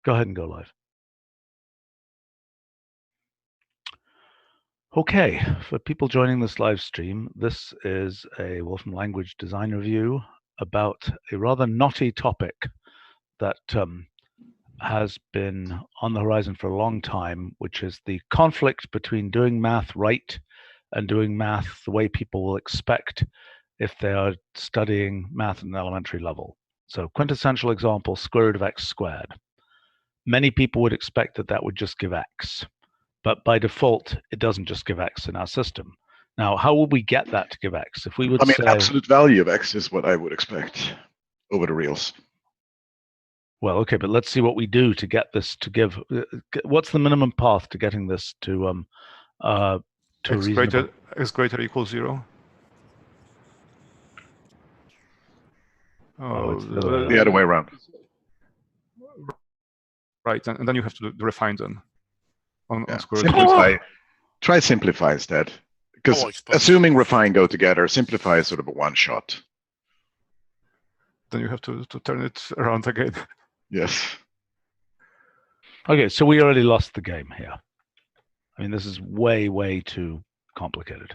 Go ahead and go live. Okay, for people joining this live stream, this is a Wolfram language design review about a rather knotty topic that has been on the horizon for a long time, which is the conflict between doing math right and doing math the way people will expect if they are studying math at an elementary level. So quintessential example, square root of x squared. Many people would expect that that would just give x. But by default, it doesn't just give x in our system. Now, how would we get that to give x? If we would say, absolute value of x is what I would expect over the reals. Well, okay, but let's see what we do to get this to give. What's the minimum path to getting this to x greater or equals 0. Oh, it's the other way around. Right, and then you have to do refine them. On square root. Try simplify instead. Because assuming refine go together, simplify is sort of a one-shot. Then you have to turn it around again. Yes. Okay, so we already lost the game here. I mean, this is way, way too complicated.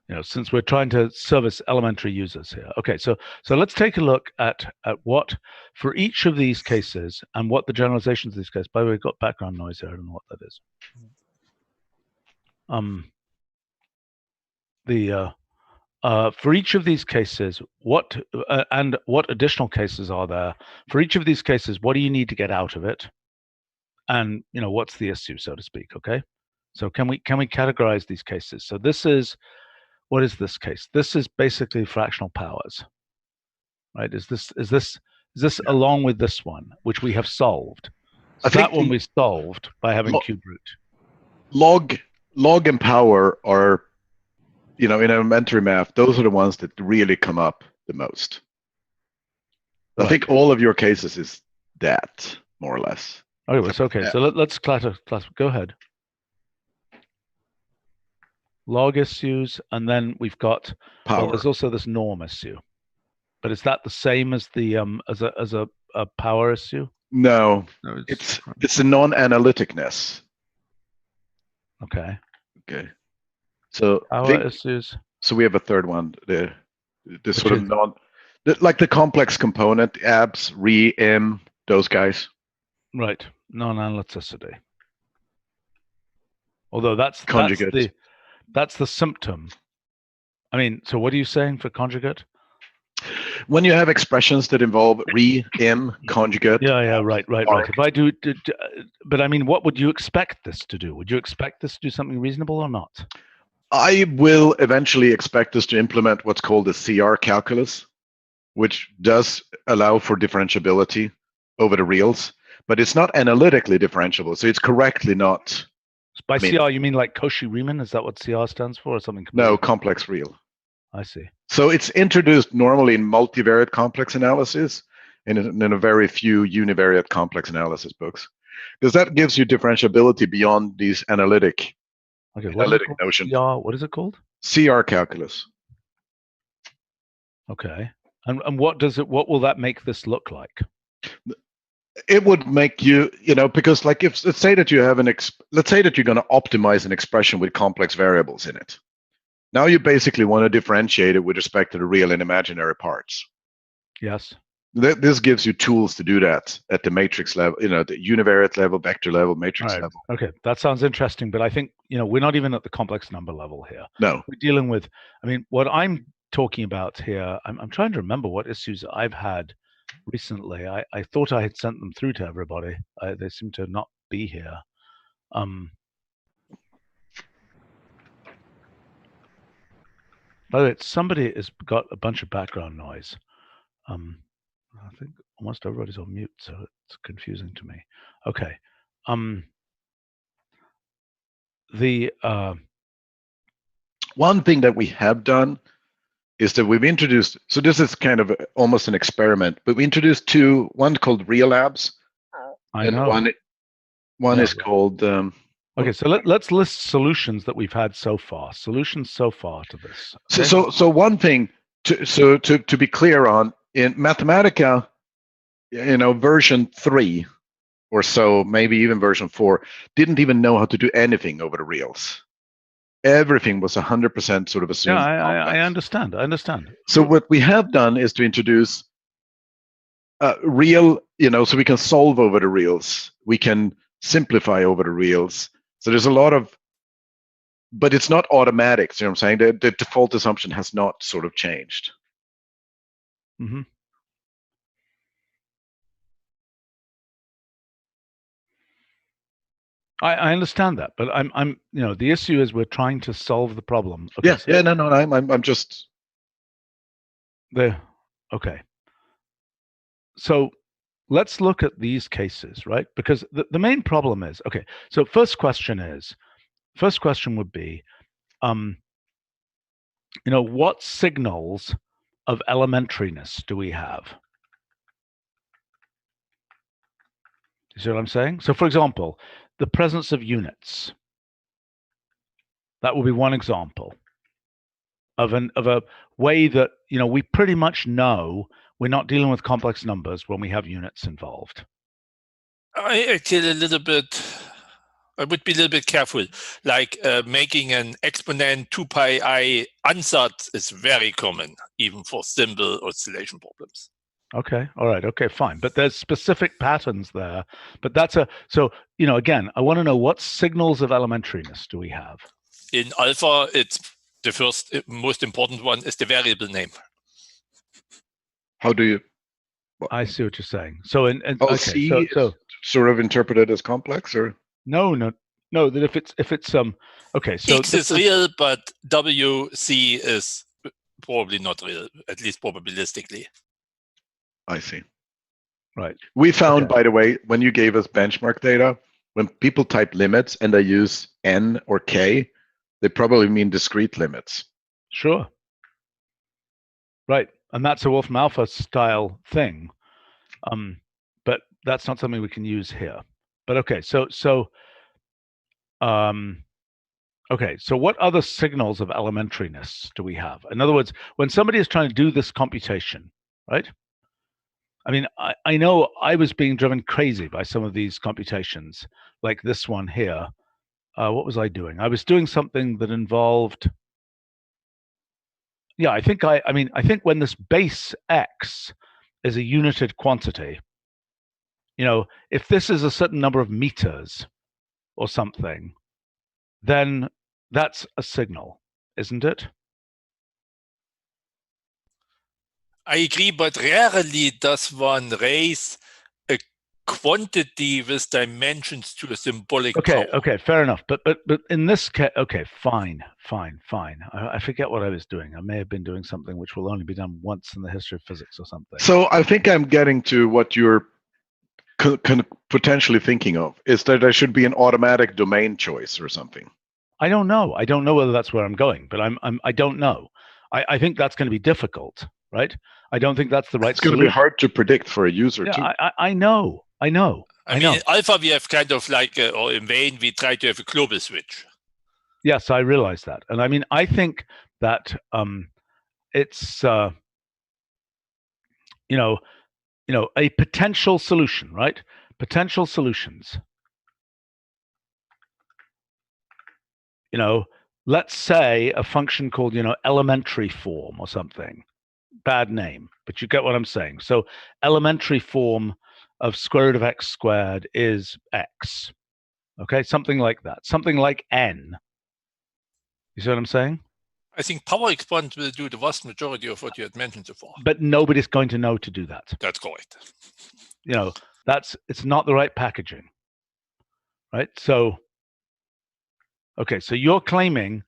You know, since we're trying to service elementary users here. Okay, so let's take a look at what, for each of these cases, and what the generalizations of these cases. By the way, we've got background noise here. I don't know what that is. For each of these cases, what additional cases are there? For each of these cases, what do you need to get out of it? And you know, what's the issue, so to speak? Okay, so can we categorize these cases? So this is, what is this case? This is basically fractional powers, right? Is this along with this one, which we have solved? So that one we solved by having cube root. Log and power are, you know, in elementary math, those are the ones that really come up the most. Right. I think all of your cases is that, more or less. Okay, it's okay. So let's class. Go ahead. Log issues, and then we've got power. Well, there's also this norm issue, but is that the same as the as a power issue? No, it's a non-analyticness. Okay. Okay. So power issues. So we have a third one. The sort of like the complex component, abs, re, im, those guys. Right. Non-analyticity. Although that's conjugate. That's the symptom. I mean, so what are you saying for conjugate? When you have expressions that involve re, im, conjugate. Yeah, right. If I do, but I mean, what would you expect this to do? Would you expect this to do something reasonable or not? I will eventually expect us to implement what's called the CR calculus, which does allow for differentiability over the reals, but it's not analytically differentiable, so it's correctly not. By CR, you mean like Cauchy-Riemann? Is that what CR stands for, or something? No, complex real. I see. So it's introduced normally in multivariate complex analysis and in a very few univariate complex analysis books, because that gives you differentiability beyond these analytic notions. What is it called? CR calculus. Okay. And what will that make this look like? It would make you, because like if let's say that you have let's say that you're going to optimize an expression with complex variables in it. Now you basically want to differentiate it with respect to the real and imaginary parts. Yes. This gives you tools to do that at the matrix level, the univariate level, vector level, matrix level. Okay, that sounds interesting, but I think, we're not even at the complex number level here. No. We're dealing with, what I'm talking about here, I'm trying to remember what issues I've had recently. I thought I had sent them through to everybody. They seem to not be here. By the way, somebody has got a bunch of background noise. I think almost everybody's on mute, so it's confusing to me. Okay. One thing that we have done is that we've introduced, so this is kind of almost an experiment, but we introduced one called real abs. I know. One is called. Okay, so let's list solutions that we've had so far. Solutions so far to this. Okay? So one thing to be clear on, in Mathematica, version 3, or so, maybe even version 4, didn't even know how to do anything over the reals. Everything was 100% sort of assumed. Yeah, I understand. I understand. So what we have done is to introduce real, so we can solve over the reals. We can simplify over the reals. So there's a lot of, but it's not automatic. So you know what I'm saying? The default assumption has not sort of changed. Mm-hmm. I understand that, but I'm the issue is we're trying to solve the problem. Okay, No, I'm just there. Okay. So let's look at these cases, right? Because the main problem is, okay, so first question would be, what signals of elementariness do we have? You see what I'm saying? So for example, the presence of units. That will be one example of a way that, we pretty much know we're not dealing with complex numbers when we have units involved. I would be a little bit careful. Like making an exponent 2 pi I ansatz is very common, even for simple oscillation problems. Okay, all right, okay, fine. But there's specific patterns there. But so, again, I want to know what signals of elementariness do we have? In alpha, it's the first most important one is the variable name. How do you? I see what you're saying. So okay, C so sort of interpreted as complex, or no, that if it's okay, so X is real, but WC is probably not real, at least probabilistically. I see. Right. We found, by the way, when you gave us benchmark data, when people type limits and they use N or K, they probably mean discrete limits. Sure. Right. And that's a Wolfram alpha style thing. But that's not something we can use here. But okay, so what other signals of elementariness do we have? In other words, when somebody is trying to do this computation, right? I mean, I know I was being driven crazy by some of these computations, like this one here. What was I doing? I was doing something that involved, yeah, I think when this base x is a united quantity, if this is a certain number of meters or something, then that's a signal, isn't it? I agree, but rarely does one raise a quantity with dimensions to a symbolic power. Okay, fair enough. But in this case, okay, fine. I forget what I was doing. I may have been doing something which will only be done once in the history of physics or something. So I think I'm getting to what you're potentially thinking of, is that there should be an automatic domain choice or something. I don't know. I don't know whether that's where I'm going, but I don't know. I think that's going to be difficult, right? I don't think that's the right solution. It's going to be hard to predict for a user too. I know. I mean, in alpha we have kind of like, or in Wayne we try to have a global switch. Yes, I realize that, and I mean I think that it's a potential solution, right? Potential solutions. Let's say a function called, elementary form or something. Bad name, but you get what I'm saying. So elementary form of square root of x squared is x. Okay, something like that. Something like n. You see what I'm saying? I think power expand will do the vast majority of what you had mentioned so far. But nobody's going to know to do that. That's correct. It's not the right packaging. Right? So, okay, so you're claiming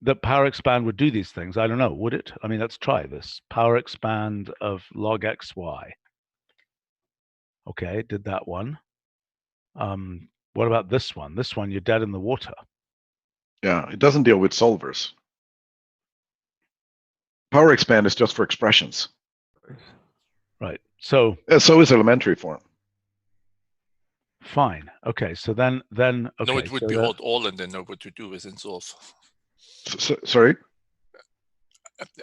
that power expand would do these things. I don't know, would it? I mean, let's try this. Power expand of log xy. Okay, did that one. What about this one? This one, you're dead in the water. Yeah, it doesn't deal with solvers. Power expand is just for expressions. Right. So is elementary form. Fine. Okay. So then okay. No, it would be hold all and then know what to do with in solve. Sorry?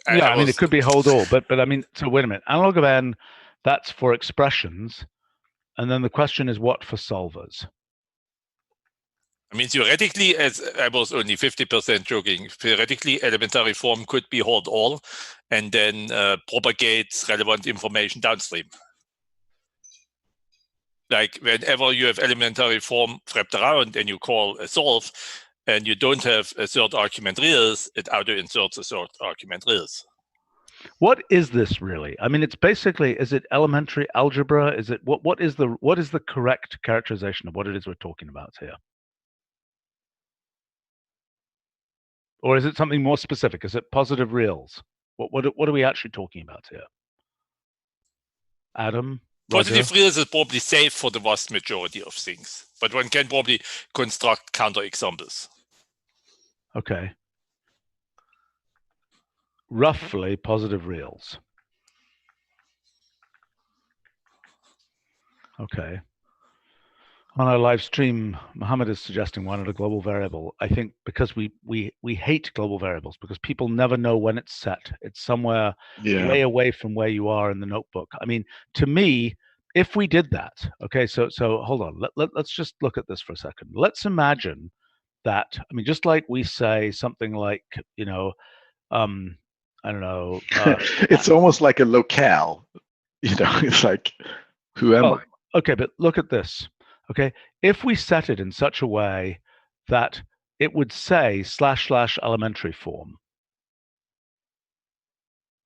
Yeah, I mean, it could be hold all, but I mean, so wait a minute. Analog of n, that's for expressions. And then the question is what for solvers? I mean, theoretically, as I was only 50% joking, theoretically, elementary form could be hold all and then propagates relevant information downstream. Like whenever you have elementary form wrapped around and you call a solve and you don't have a third argument reals, it auto inserts a third argument reals. What is this really? I mean, it's basically, is it elementary algebra? Is it what is the correct characterization of what it is we're talking about here? Or is it something more specific? Is it positive reals? What are we actually talking about here? Adam? Positive reals is probably safe for the vast majority of things, but one can probably construct counterexamples. Okay. Roughly positive reals. Okay. On our live stream, Mohammed is suggesting why not a global variable. I think because we hate global variables because people never know when it's set. It's somewhere way away from where you are in the notebook. I mean, to me, if we did that, okay, so hold on. Let's just look at this for a second. Let's imagine that, I mean, just like we say something like, you know, I don't know. It's almost like a locale. You know, it's like, who am I? Okay, but look at this. Okay, if we set it in such a way that it would say / elementary form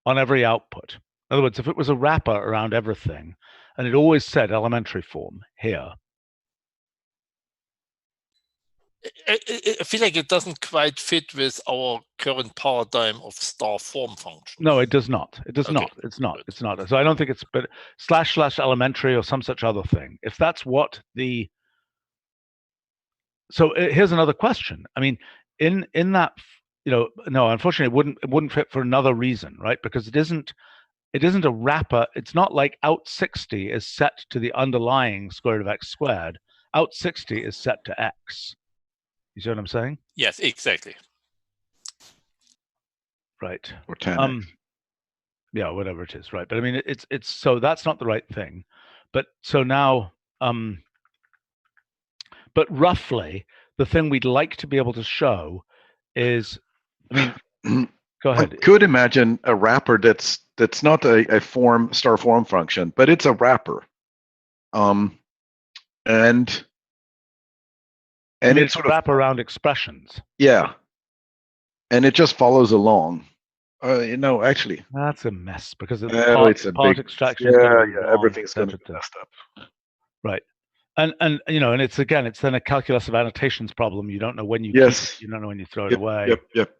on every output. In other words, if it was a wrapper around everything and it always said elementary form here. I feel like it doesn't quite fit with our current paradigm of star form function. No, it does not. It does Okay. not. It's not. It's not. So I don't think it's but / elementary or some such other thing. If that's what the so here's another question. I mean, in that, you know, no, unfortunately, it wouldn't fit for another reason, right? Because it isn't a wrapper. It's not like out 60 is set to the underlying square root of x squared. Out 60 is set to x. You see what I'm saying? Yes, exactly. Right. Or 10x. Yeah, whatever it is, right? But I mean, it's so that's not the right thing. But so now, but roughly, the thing we'd like to be able to show is, I mean, go ahead. I could imagine a wrapper that's not a star form function, but it's a wrapper, and I mean, it's sort of wrap around expressions. Yeah, and it just follows along. You know, actually, That's a mess because it's a part big extraction. Is going to be wrong, everything's going to be messed up. Right. And you know, and it's then a calculus of annotations problem. You don't know when you keep it, you don't know when you throw it away. Yep.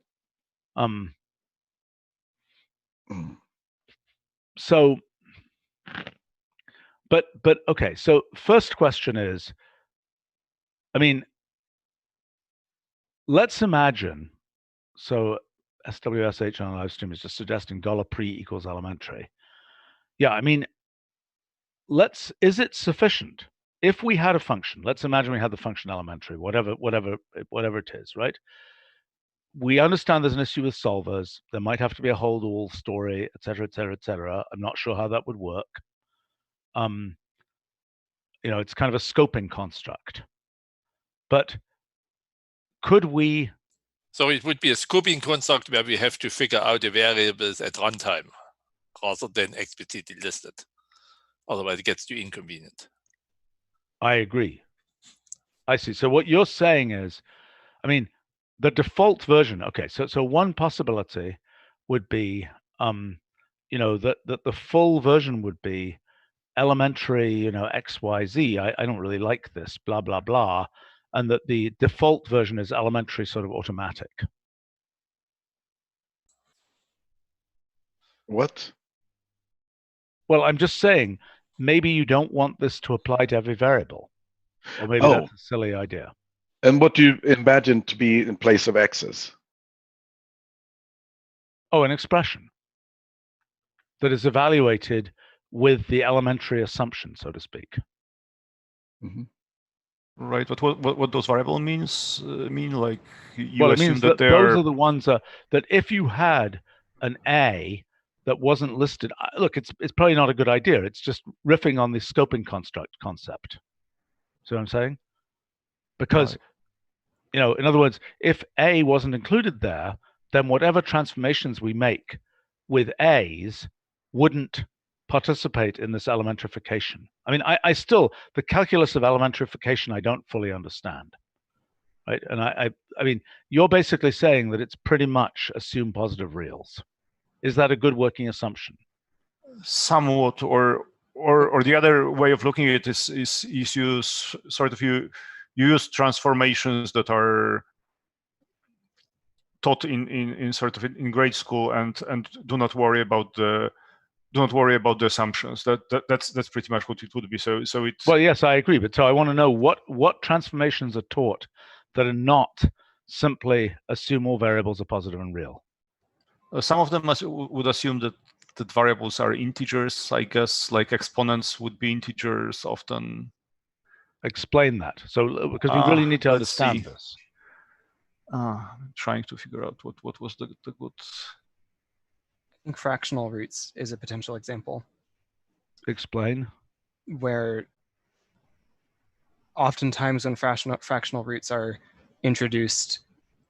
So, but okay. So first question is, I mean, let's imagine. So SWSH on live stream is just suggesting $pre equals elementary. Yeah, I mean, is it sufficient? If we had a function, let's imagine we had the function elementary, whatever it is, right? We understand there's an issue with solvers. There might have to be a hold all story, et cetera, et cetera, et cetera. I'm not sure how that would work. You know, it's kind of a scoping construct. But could we? So it would be a scoping construct where we have to figure out the variables at runtime rather than explicitly listed. Otherwise, it gets too inconvenient. I agree. I see. So what you're saying is, I mean, the default version. Okay, so one possibility would be, you know, that the full version would be elementary, you know, XYZ. I don't really like this, blah blah blah, and that the default version is elementary, sort of automatic. What? Well, I'm just saying, maybe you don't want this to apply to every variable, or maybe that's a silly idea. And what do you imagine to be in place of x's? Oh, an expression that is evaluated with the elementary assumption, so to speak. Mm-hmm. Right, but what those variables mean? Like you well, assume it means that they those are the ones that if you had an a that wasn't listed. Look, it's probably not a good idea. It's just riffing on the scoping construct concept. See what I'm saying? Because, in other words, if A wasn't included there, then whatever transformations we make with A's wouldn't participate in this elementification. I mean, I still, the calculus of elementification, I don't fully understand. Right? And I mean, you're basically saying that it's pretty much assume positive reals. Is that a good working assumption? Somewhat, or the other way of looking at it is use sort of you use transformations that are taught in sort of in grade school, and do not worry about the assumptions. That's pretty much what it would be. So it's, well, yes, I agree. But so I want to know what transformations are taught that are not simply assume all variables are positive and real. Some of them would assume that variables are integers, I guess, like exponents would be integers often. Explain that. So, because we really need to understand this. I'm trying to figure out what was the good. I think fractional roots is a potential example. Explain. Where oftentimes when fractional roots are introduced,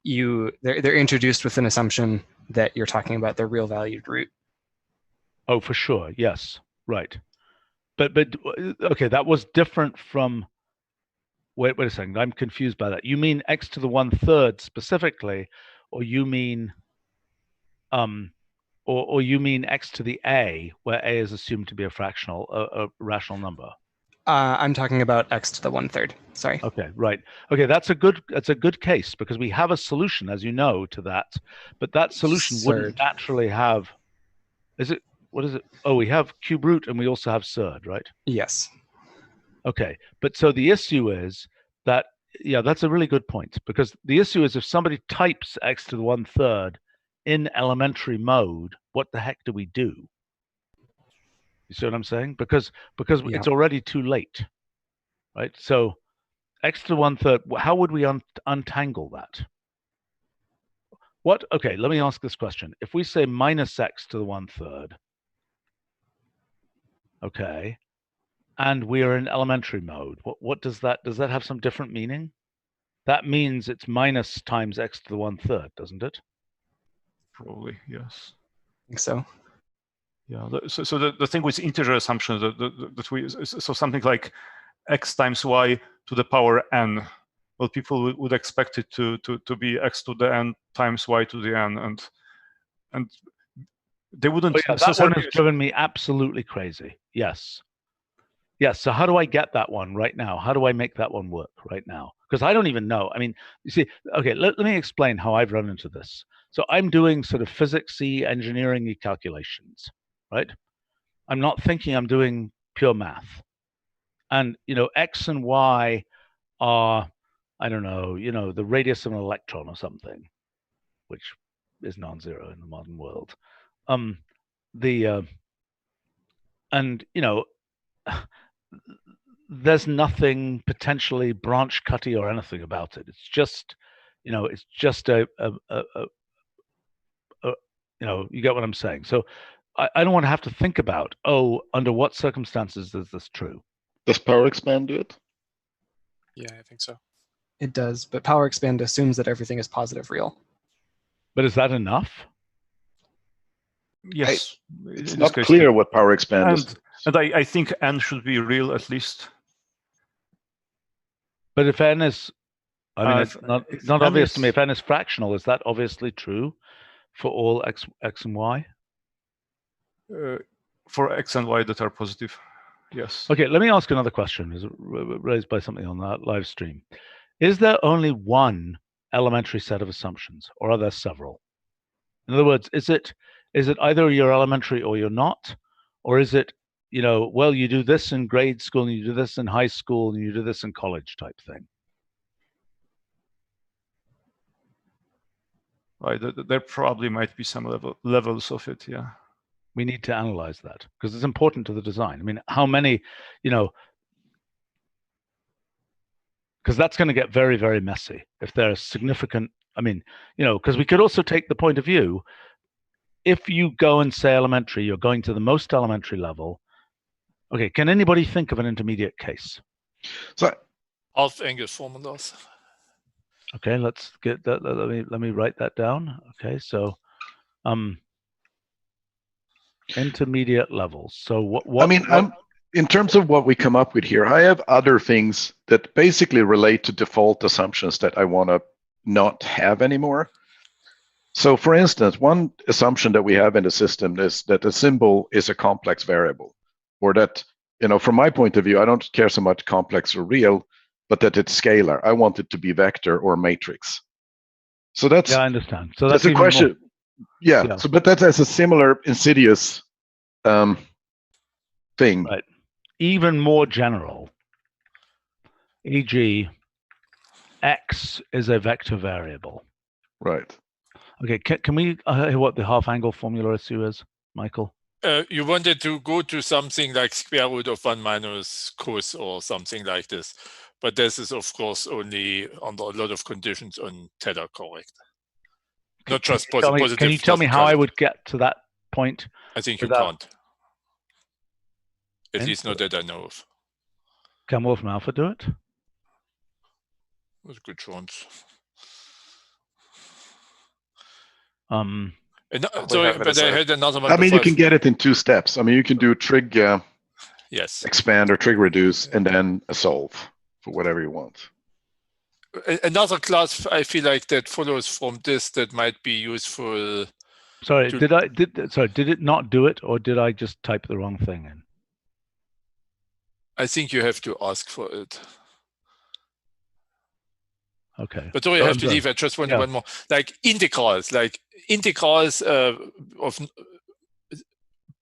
they're introduced with an assumption that you're talking about the real valued root. Oh, for sure. Yes. Right. But okay, that was different from. Wait a second. I'm confused by that. You mean x to the 1/3 specifically, or you mean or you mean x to the a, where a is assumed to be a fractional, a rational number? I'm talking about x to the 1/3. Sorry. Okay, right. Okay, that's a good case, because we have a solution, as you know, to that. But that solution wouldn't naturally have. What is it? Oh, we have cube root and we also have surd, right? Yes. Okay, but so the issue is that, yeah, that's a really good point, because the issue is if somebody types x to the 1/3 in elementary mode, what the heck do we do? You see what I'm saying? Because it's already too late, right? So x to the 1/3, how would we untangle that? Okay, let me ask this question. If we say minus x to the 1/3, okay, and we are in elementary mode, what does that have some different meaning? That means it's minus times x to the 1/3, doesn't it? Probably, yes. I think so. Yeah. So the thing with integer assumptions so something like x times y to the power n. Well, people would expect it to be x to the n times y to the n, and they wouldn't. Oh, yeah, that one has driven me absolutely crazy. Yes. So how do I get that one right now? How do I make that one work right now? Because I don't even know. I mean, you see, okay, let me explain how I've run into this. So I'm doing sort of physics-y, engineering-y calculations, right? I'm not thinking I'm doing pure math. And, x and y are, I don't know, the radius of an electron or something, which is non-zero in the modern world. There's nothing potentially branch cutty or anything about it. It's just, it's just you get what I'm saying. So I don't want to have to think about, under what circumstances is this true? Does power expand do it? Yeah, I think so. It does, but power expand assumes that everything is positive real. But is that enough? Yes. It's not clear what power expand is. And I think n should be real at least. But if n is, it's not obvious to me. If n is fractional, is that obviously true for all x and y? For x and y that are positive, yes. Okay, let me ask another question. Is raised by something on that live stream? Is there only one elementary set of assumptions, or are there several? In other words, is it either you're elementary or you're not, or is it, well, you do this in grade school and you do this in high school and you do this in college type thing? Right, there probably might be some levels of it, yeah. We need to analyze that because it's important to the design. I mean, how many, because that's going to get very, very messy if there's significant, because we could also take the point of view, if you go and say elementary, you're going to the most elementary level. Okay, can anybody think of an intermediate case? So Half-angle formulas. Okay, let's get that. Let me write that down. Okay, so intermediate levels. So what I mean, in terms of what we come up with here, I have other things that basically relate to default assumptions that I want to not have anymore. So for instance, one assumption that we have in the system is that a symbol is a complex variable, or that, from my point of view, I don't care so much complex or real, but that it's scalar. I want it to be vector or matrix. So that's, yeah, I understand. So that's that's a question. more, yeah. So, but that's a similar insidious thing. Right. Even more general, e.g., x is a vector variable. Right. Okay, can we hear what the half-angle formula issue is, Michael? You wanted to go to something like square root of 1 minus cos or something like this. But this is, of course, only under a lot of conditions on tether correct. Not just positive. Can you tell me how I would get to that point? I think you can't. At least not that I know of. Can Wolfram Alpha do it? That's a good chance. Sorry, but I had another one. I mean, you can get it in 2 steps. I mean, you can do trig yes, expand or trig reduce, and then a solve for whatever you want. Another class I feel like that follows from this that might be useful. Sorry, did it not do it, or did I just type the wrong thing in? I think you have to ask for it. Okay. But sorry, I have to leave. I just want one more. Like integrals of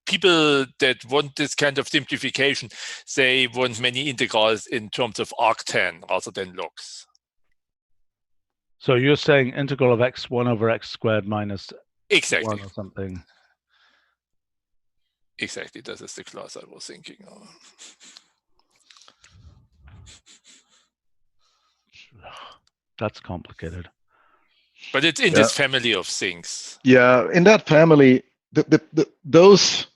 people that want this kind of simplification, they want many integrals in terms of arctan rather than logs. So you're saying integral of x1 over x squared minus exactly 1 or something. Exactly, that is the class I was thinking of. That's complicated. But it's in this family of things. Yeah, in that family, those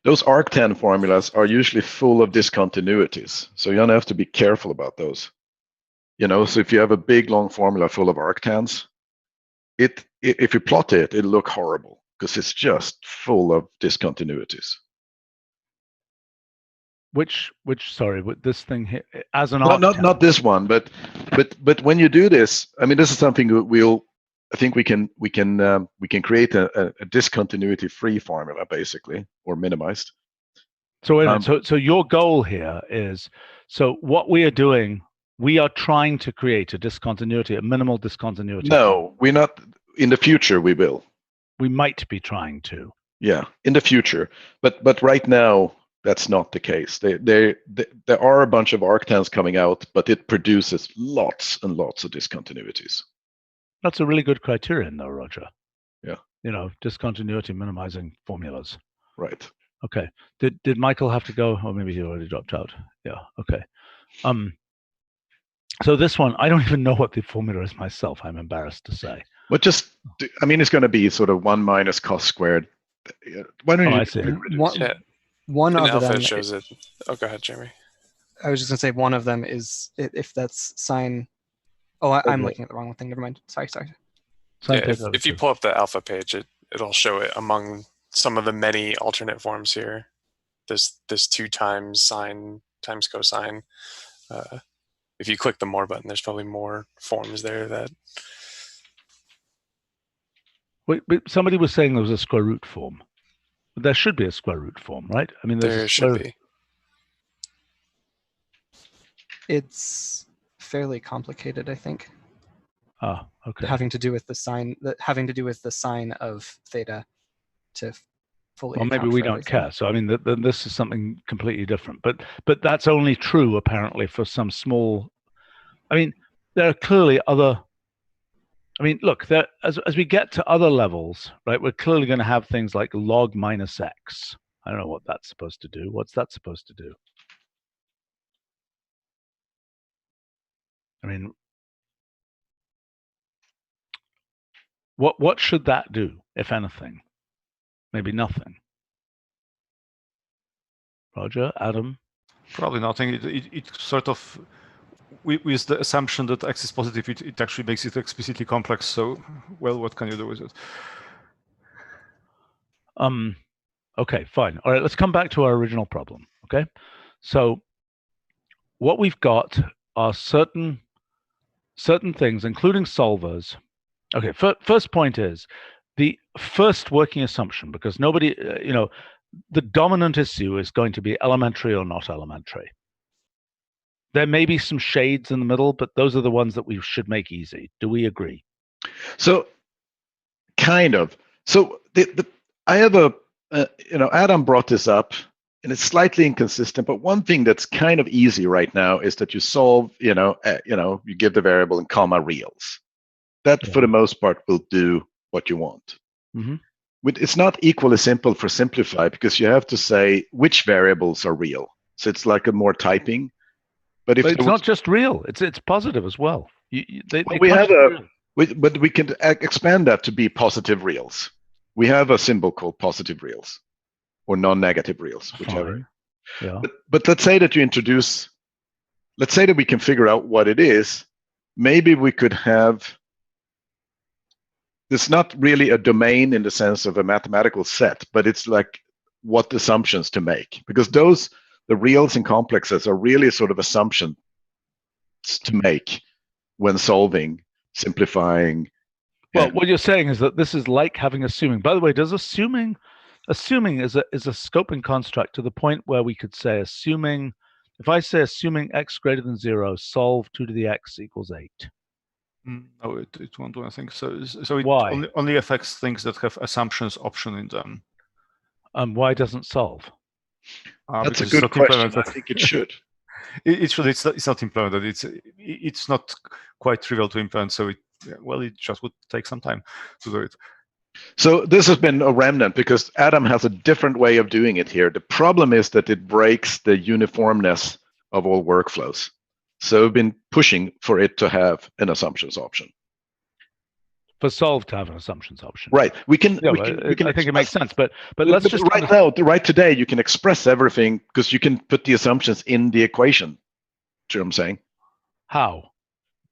arctan formulas are usually full of discontinuities. So you're gonna have to be careful about those. So if you have a big long formula full of arctans, if you plot it, it'll look horrible because it's just full of discontinuities. Sorry, this thing here as an arctan. Not this one, but when you do this, I mean, this is something I think we can create a discontinuity-free formula, basically, or minimized. So wait a minute. So your goal here is, so what we are doing, we are trying to create a discontinuity, a minimal discontinuity. No, we're not. In the future, we will. We might be trying to. Yeah, in the future, but right now that's not the case. There are a bunch of arctans coming out, but it produces lots and lots of discontinuities. That's a really good criterion, though, Roger. Yeah. Discontinuity minimizing formulas. Right. Okay. Did Michael have to go? Or maybe he already dropped out. Yeah. Okay. So this one, I don't even know what the formula is myself. I'm embarrassed to say. But it's going to be sort of 1 minus cos squared. Why don't you? I see. One of them shows it. Oh, go ahead, Jeremy. I was just going to say one of them is if that's sine. Oh, I'm looking at the wrong thing. Never mind. Sorry. Yeah, if you pull up the alpha page, it'll show it among some of the many alternate forms here. This 2 times sine times cosine. If you click the more button, there's probably more forms there that. Wait, but somebody was saying there was a square root form. There should be a square root form, right? I mean, there should be. It's fairly complicated, I think. Ah, okay. Having to do with the sine of theta to fully. Well, maybe we don't care. So I mean, this is something completely different. But that's only true apparently for some small. I mean, there are clearly other. I mean, look, as we get to other levels, right? We're clearly going to have things like log minus x. I don't know what that's supposed to do. What's that supposed to do? I mean, What should that do, if anything? Maybe nothing. Roger, Adam? Probably nothing. It sort of, with the assumption that X is positive, it actually makes it explicitly complex. So, well, what can you do with it? Okay, fine. All right, let's come back to our original problem, okay? So what we've got are certain things, including solvers. Okay, first point is the first working assumption, because nobody, the dominant issue is going to be elementary or not elementary. There may be some shades in the middle, but those are the ones that we should make easy. Do we agree? So, kind of. So I have a, Adam brought this up, and it's slightly inconsistent. But one thing that's kind of easy right now is that you solve, you give the variable in comma reals. That, for the most part, will do what you want. Mm-hmm. It's not equally simple for simplify, because you have to say which variables are real. So it's like a more typing. But it's not just real; it's positive as well. But we can expand that to be positive reals. We have a symbol called positive reals, or non-negative reals, whichever. Yeah. But let's say that you introduce. Let's say that we can figure out what it is. Maybe we could have. It's not really a domain in the sense of a mathematical set, but it's like what assumptions to make, because the reals and complexes are really sort of assumptions to make when solving, simplifying. Well, what you're saying is that this is like having assuming. By the way, does assuming is a scoping construct to the point where we could say assuming, if I say assuming x greater than 0, solve 2 to the x equals 8. No, it won't do anything. So it why? only affects things that have assumptions option in them. Why doesn't solve? That's a good question. I think it should. It should. It's not implemented. It's not quite trivial to implement. So it just would take some time to do it. So this has been a remnant, because Adam has a different way of doing it here. The problem is that it breaks the uniformness of all workflows. So we've been pushing for it to have an assumptions option. For solve to have an assumptions option. Right. We can I think it makes sense, but let's just right today you can express everything, because you can put the assumptions in the equation. Do you know what I'm saying? How?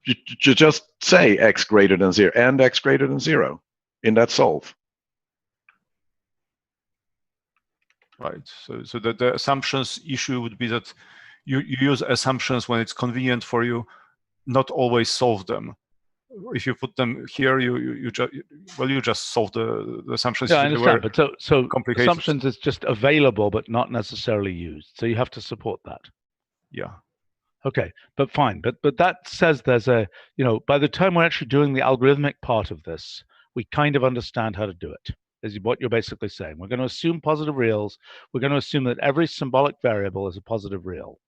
You just say x greater than 0 and x greater than 0 in that solve. Right. So the assumptions issue would be that you use assumptions when it's convenient for you, not always solve them. If you put them here, you just solve the assumptions. Yeah, I understand. But so assumptions is just available, but not necessarily used. So you have to support that. Yeah. Okay, but fine. But that says there's a, by the time we're actually doing the algorithmic part of this, we kind of understand how to do it. Is what you're basically saying. We're going to assume positive reals. We're going to assume that every symbolic variable is a positive real.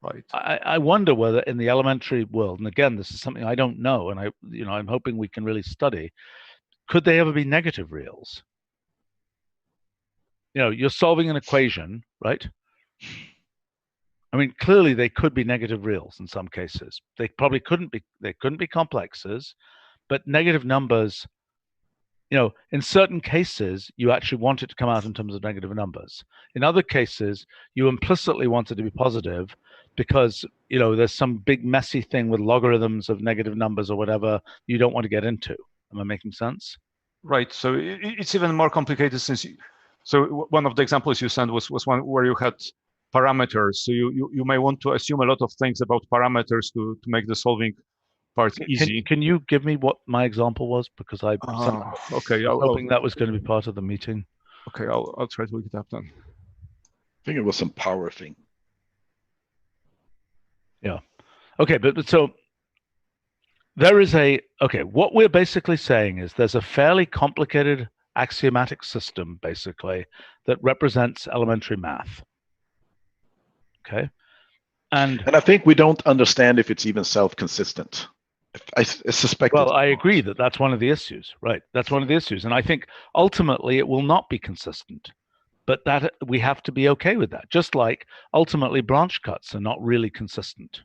Right. I wonder whether in the elementary world, and again, this is something I don't know, and I'm hoping we can really study, could they ever be negative reals? You're solving an equation, right? I mean, clearly they could be negative reals in some cases. They probably couldn't be. They couldn't be complexes, but negative numbers. In certain cases, you actually want it to come out in terms of negative numbers. In other cases, you implicitly want it to be positive because, there's some big messy thing with logarithms of negative numbers or whatever you don't want to get into. Am I making sense? Right. So it's even more complicated so one of the examples you sent was one where you had parameters. So you may want to assume a lot of things about parameters to make the solving part easy. Can you give me what my example was? Because I'm hoping that was going to be part of the meeting. Okay, I'll try to look it up then. I think it was some power thing. Yeah. Okay, but so there is what we're basically saying is there's a fairly complicated axiomatic system, basically, that represents elementary math. Okay. And I think we don't understand if it's even self-consistent. I suspect. Well, I agree that that's one of the issues, right? That's one of the issues. And I think ultimately it will not be consistent, but that we have to be okay with that. Just like ultimately branch cuts are not really consistent.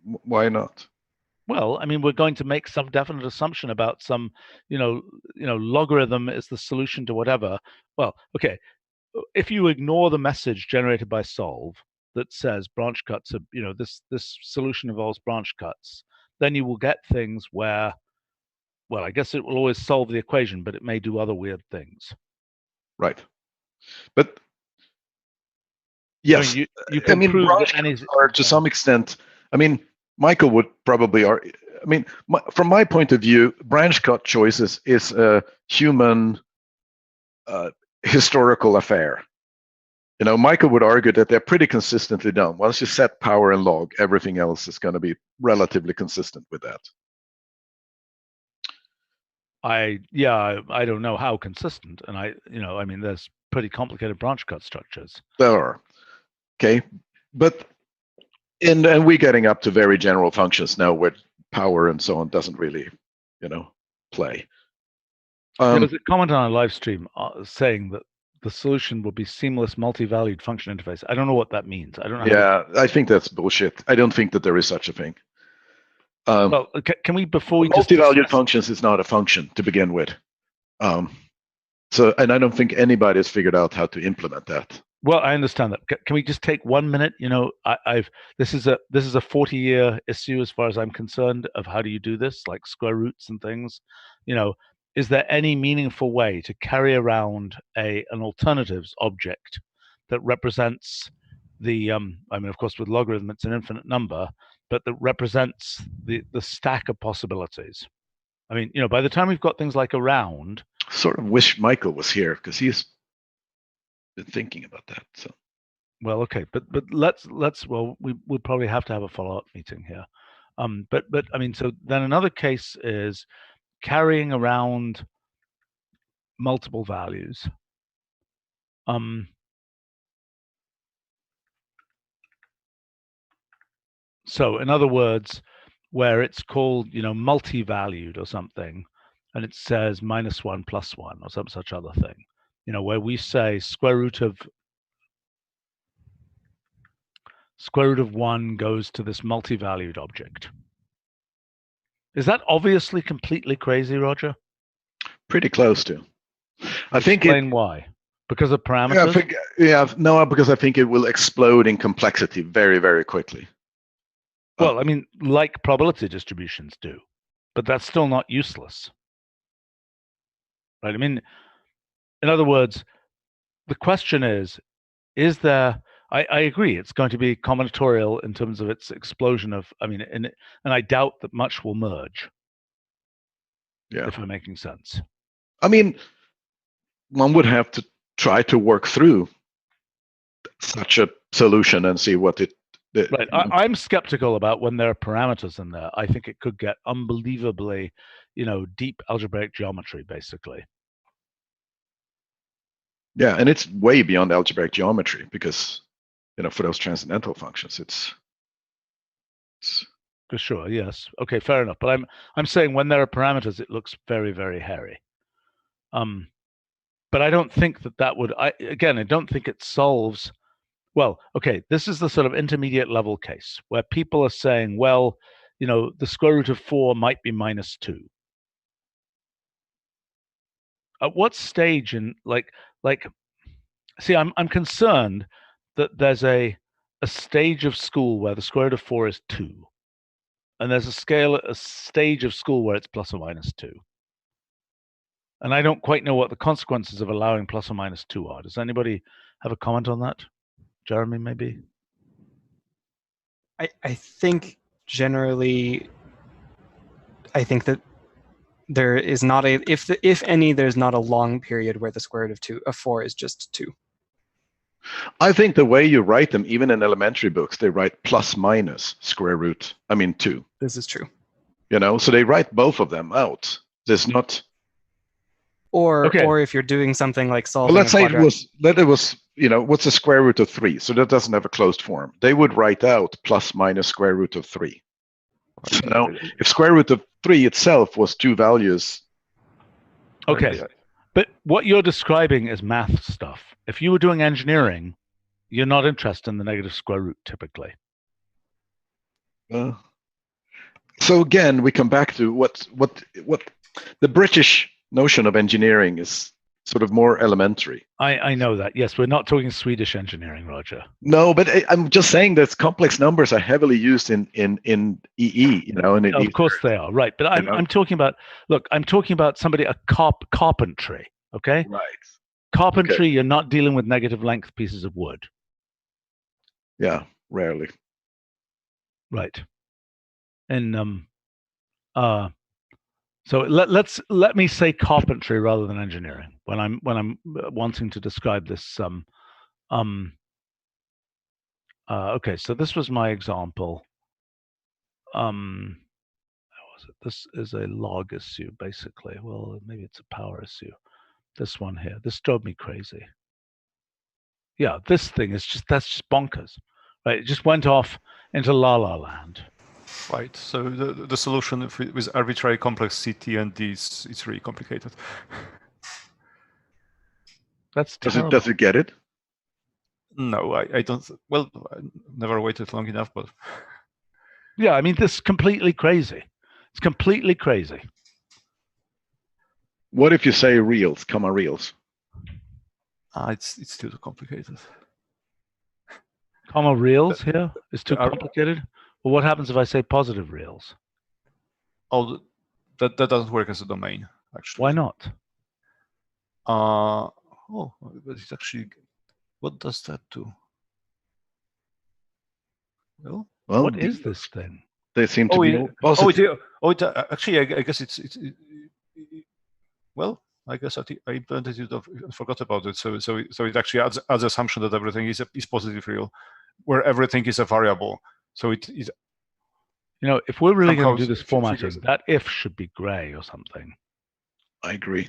Why not? Well, I mean, we're going to make some definite assumption about some, logarithm is the solution to whatever. Well, okay, if you ignore the message generated by solve that says branch cuts are, this solution involves branch cuts, then you will get things where, well, I guess it will always solve the equation, but it may do other weird things. Right. But yes, you can prove branch cuts are to some extent. I mean, Michael would probably argue. I mean, from my point of view, branch cut choices is a human historical affair. Michael would argue that they're pretty consistently done. Once you set power and log, everything else is going to be relatively consistent with that. I don't know how consistent, and I mean, there's pretty complicated branch cut structures. There are, okay, but and we're getting up to very general functions now where power and so on doesn't really, play. There was a comment on a live stream saying that the solution will be seamless multi-valued function interface. I don't know what that means. I don't know. Yeah, I think that's bullshit. I don't think that there is such a thing. Well, can we, before we multi-valued functions is not a function to begin with. So, and I don't think anybody has figured out how to implement that. Well, I understand that. Can we just take 1 minute? This is a 40-year issue as far as I'm concerned of how do you do this, like square roots and things. Is there any meaningful way to carry around an alternatives object that represents the I mean, of course, with logarithm, it's an infinite number, but that represents the stack of possibilities? I mean, by the time we've got things like around. Sort of wish Michael was here because he's been thinking about that. So. Well, okay, but let's we'll probably have to have a follow-up meeting here. But I mean, so then another case is carrying around multiple values. So in other words, where it's called, multi-valued or something, and it says -1 + 1 or some such other thing, where we say square root of 1 goes to this multi-valued object. Is that obviously completely crazy, Roger? Pretty close to. I think Explain why. Because of parameters? Because I think it will explode in complexity very, very quickly. Well, I mean, like probability distributions do, but that's still not useless. Right? I mean, in other words, the question is there, I agree, it's going to be combinatorial in terms of its explosion of, I mean, and I doubt that much will merge. Yeah. If I'm making sense. I mean, one would have to try to work through such a solution and see what it. Right. I'm skeptical about when there are parameters in there. I think it could get unbelievably, deep algebraic geometry, basically. Yeah, and it's way beyond algebraic geometry because, for those transcendental functions, it's. For sure, yes. Okay, fair enough. But I'm saying when there are parameters, it looks very, very hairy. But I don't think that would. I don't think it solves. Well, okay, this is the sort of intermediate level case where people are saying, well, the square root of 4 might be -2. At what stage in see, I'm concerned that there's a stage of school where the square root of 4 is 2, and there's a stage of school where it's ± 2. And I don't quite know what the consequences of allowing ± 2 are. Does anybody have a comment on that? Jeremy, maybe? I think generally, I think that there is not if any, there's not a long period where the square root of 4 is just 2. I think the way you write them, even in elementary books, they write ± 2. This is true. So they write both of them out. There's not. Or if you're doing something like solving. Well, let's say it was what's the square root of 3? So that doesn't have a closed form. They would write out ± square root of 3. So now, if square root of 3 itself was 2 values. Okay, but what you're describing is math stuff. If you were doing engineering, you're not interested in the negative square root typically. So again, we come back to what the British notion of engineering is sort of more elementary. I know that. Yes, we're not talking Swedish engineering, Roger. No, but I'm just saying that complex numbers are heavily used in EE, you know. And of course they are, right? But I'm talking about, look, I'm talking about somebody, a carpentry, okay? Right. Carpentry, Okay. you're not dealing with negative length pieces of wood. Yeah, rarely. Right. And so let me say carpentry rather than engineering when I'm wanting to describe this. Okay, so this was my example. How was it? This is a log issue, basically. Well, maybe it's a power issue. This one here. This drove me crazy. Yeah, this thing is that's just bonkers, right? It just went off into la la land. Right. So the solution with arbitrary complex CT and D is really complicated. That's terrible. Does it get it? No, I don't. Well, I never waited long enough, but yeah, I mean, this is completely crazy. It's completely crazy. What if you say reals, comma reals? It's still too complicated. Comma reals here is too complicated. Well, what happens if I say positive reals? Oh, that doesn't work as a domain, actually. Why not? Oh, but it's actually, what does that do? Well, what is this thing? They seem to be positive. Actually, I guess it's well, I guess I implemented it and forgot about it. So it actually adds assumption that everything is positive real, where everything is a variable. So it is. You know, if we're really going to do this formatting, that if should be gray or something. I agree.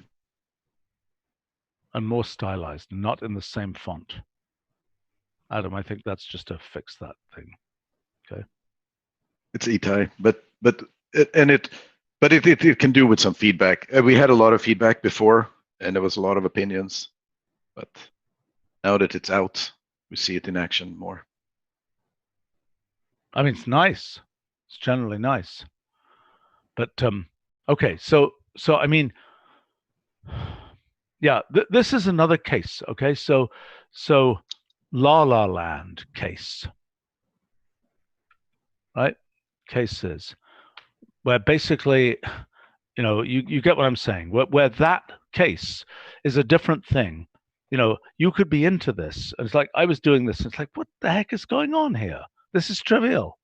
And more stylized, not in the same font. Adam, I think that's just to fix that thing. Okay. It's Itai, but it can do with some feedback. We had a lot of feedback before, and there was a lot of opinions. But now that it's out, we see it in action more. I mean, it's nice. It's generally nice. But okay, so I mean, yeah, this is another case. Okay, so La La Land case, right? Cases where basically, you know, you get what I'm saying. Where that case is a different thing. You know, you could be into this. It's like I was doing this. It's like, what the heck is going on here? This is trivial.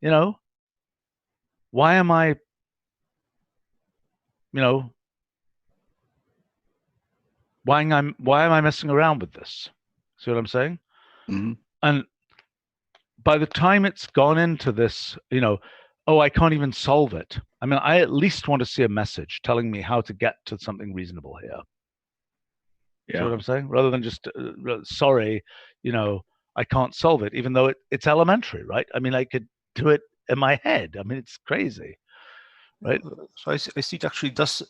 You know, why am I? You know, why am I messing around with this? See what I'm saying? Mm-hmm. And by the time it's gone into this, you know, oh, I can't even solve it. I mean, I at least want to see a message telling me how to get to something reasonable here. Yeah. See what I'm saying? Rather than just, sorry, you know, I can't solve it, even though it's elementary, right? I mean, I could do it in my head. I mean, it's crazy, right? So I see it actually does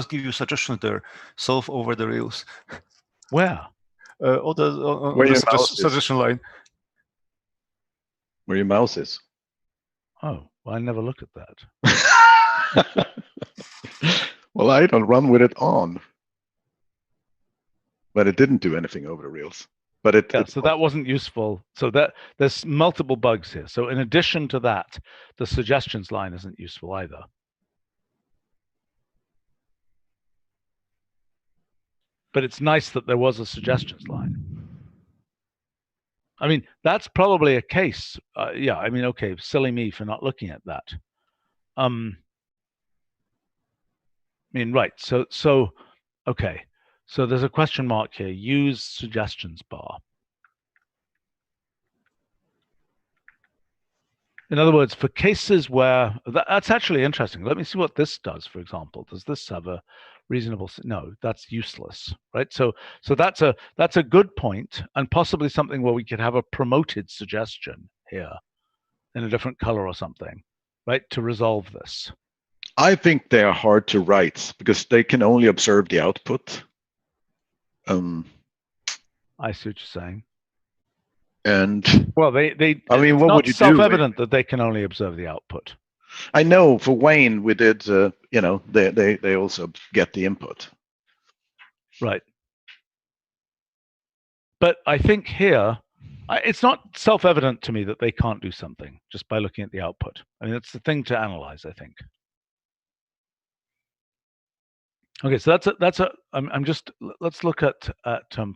give you suggestions there. Solve over the rails. Where? On the suggestion line. Where your mouse is. Oh, well, I never look at that. Well, I don't run with it on. But it didn't do anything over the rails. But so that wasn't useful. So that there's multiple bugs here. So in addition to that, the suggestions line isn't useful either. But it's nice that there was a suggestions line. I mean, that's probably a case. Yeah, I mean, okay, silly me for not looking at that. I mean, right. So, okay. So there's a question mark here. Use suggestions bar. In other words, for cases where that's actually interesting. Let me see what this does, for example. Does this have a reasonable? No, that's useless, right? So that's a good point, and possibly something where we could have a promoted suggestion here in a different color or something, right, to resolve this. I think they are hard to write because they can only observe the output. I see what you're saying. And well, they. I mean, what would you do? It's self-evident that they can only observe the output. I know for Wayne we did. They also get the input. Right. But I think here, it's not self-evident to me that they can't do something just by looking at the output. I mean, that's the thing to analyze, I think. Okay, so let's look at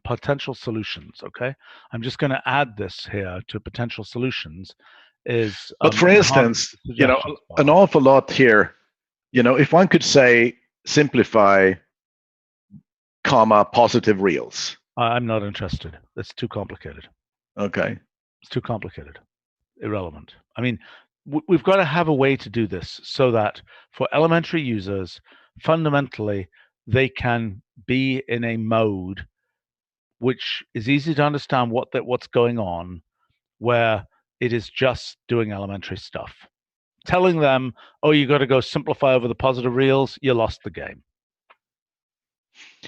potential solutions. Okay, I'm just going to add this here to potential solutions. But for instance, an awful lot here. If one could say simplify, comma, positive reals. I'm not interested. It's too complicated. Okay. It's too complicated. Irrelevant. I mean, we've got to have a way to do this so that for elementary users, fundamentally, they can be in a mode which is easy to understand what's going on, where it is just doing elementary stuff. Telling them, oh, you got to go simplify over the positive reals, you lost the game.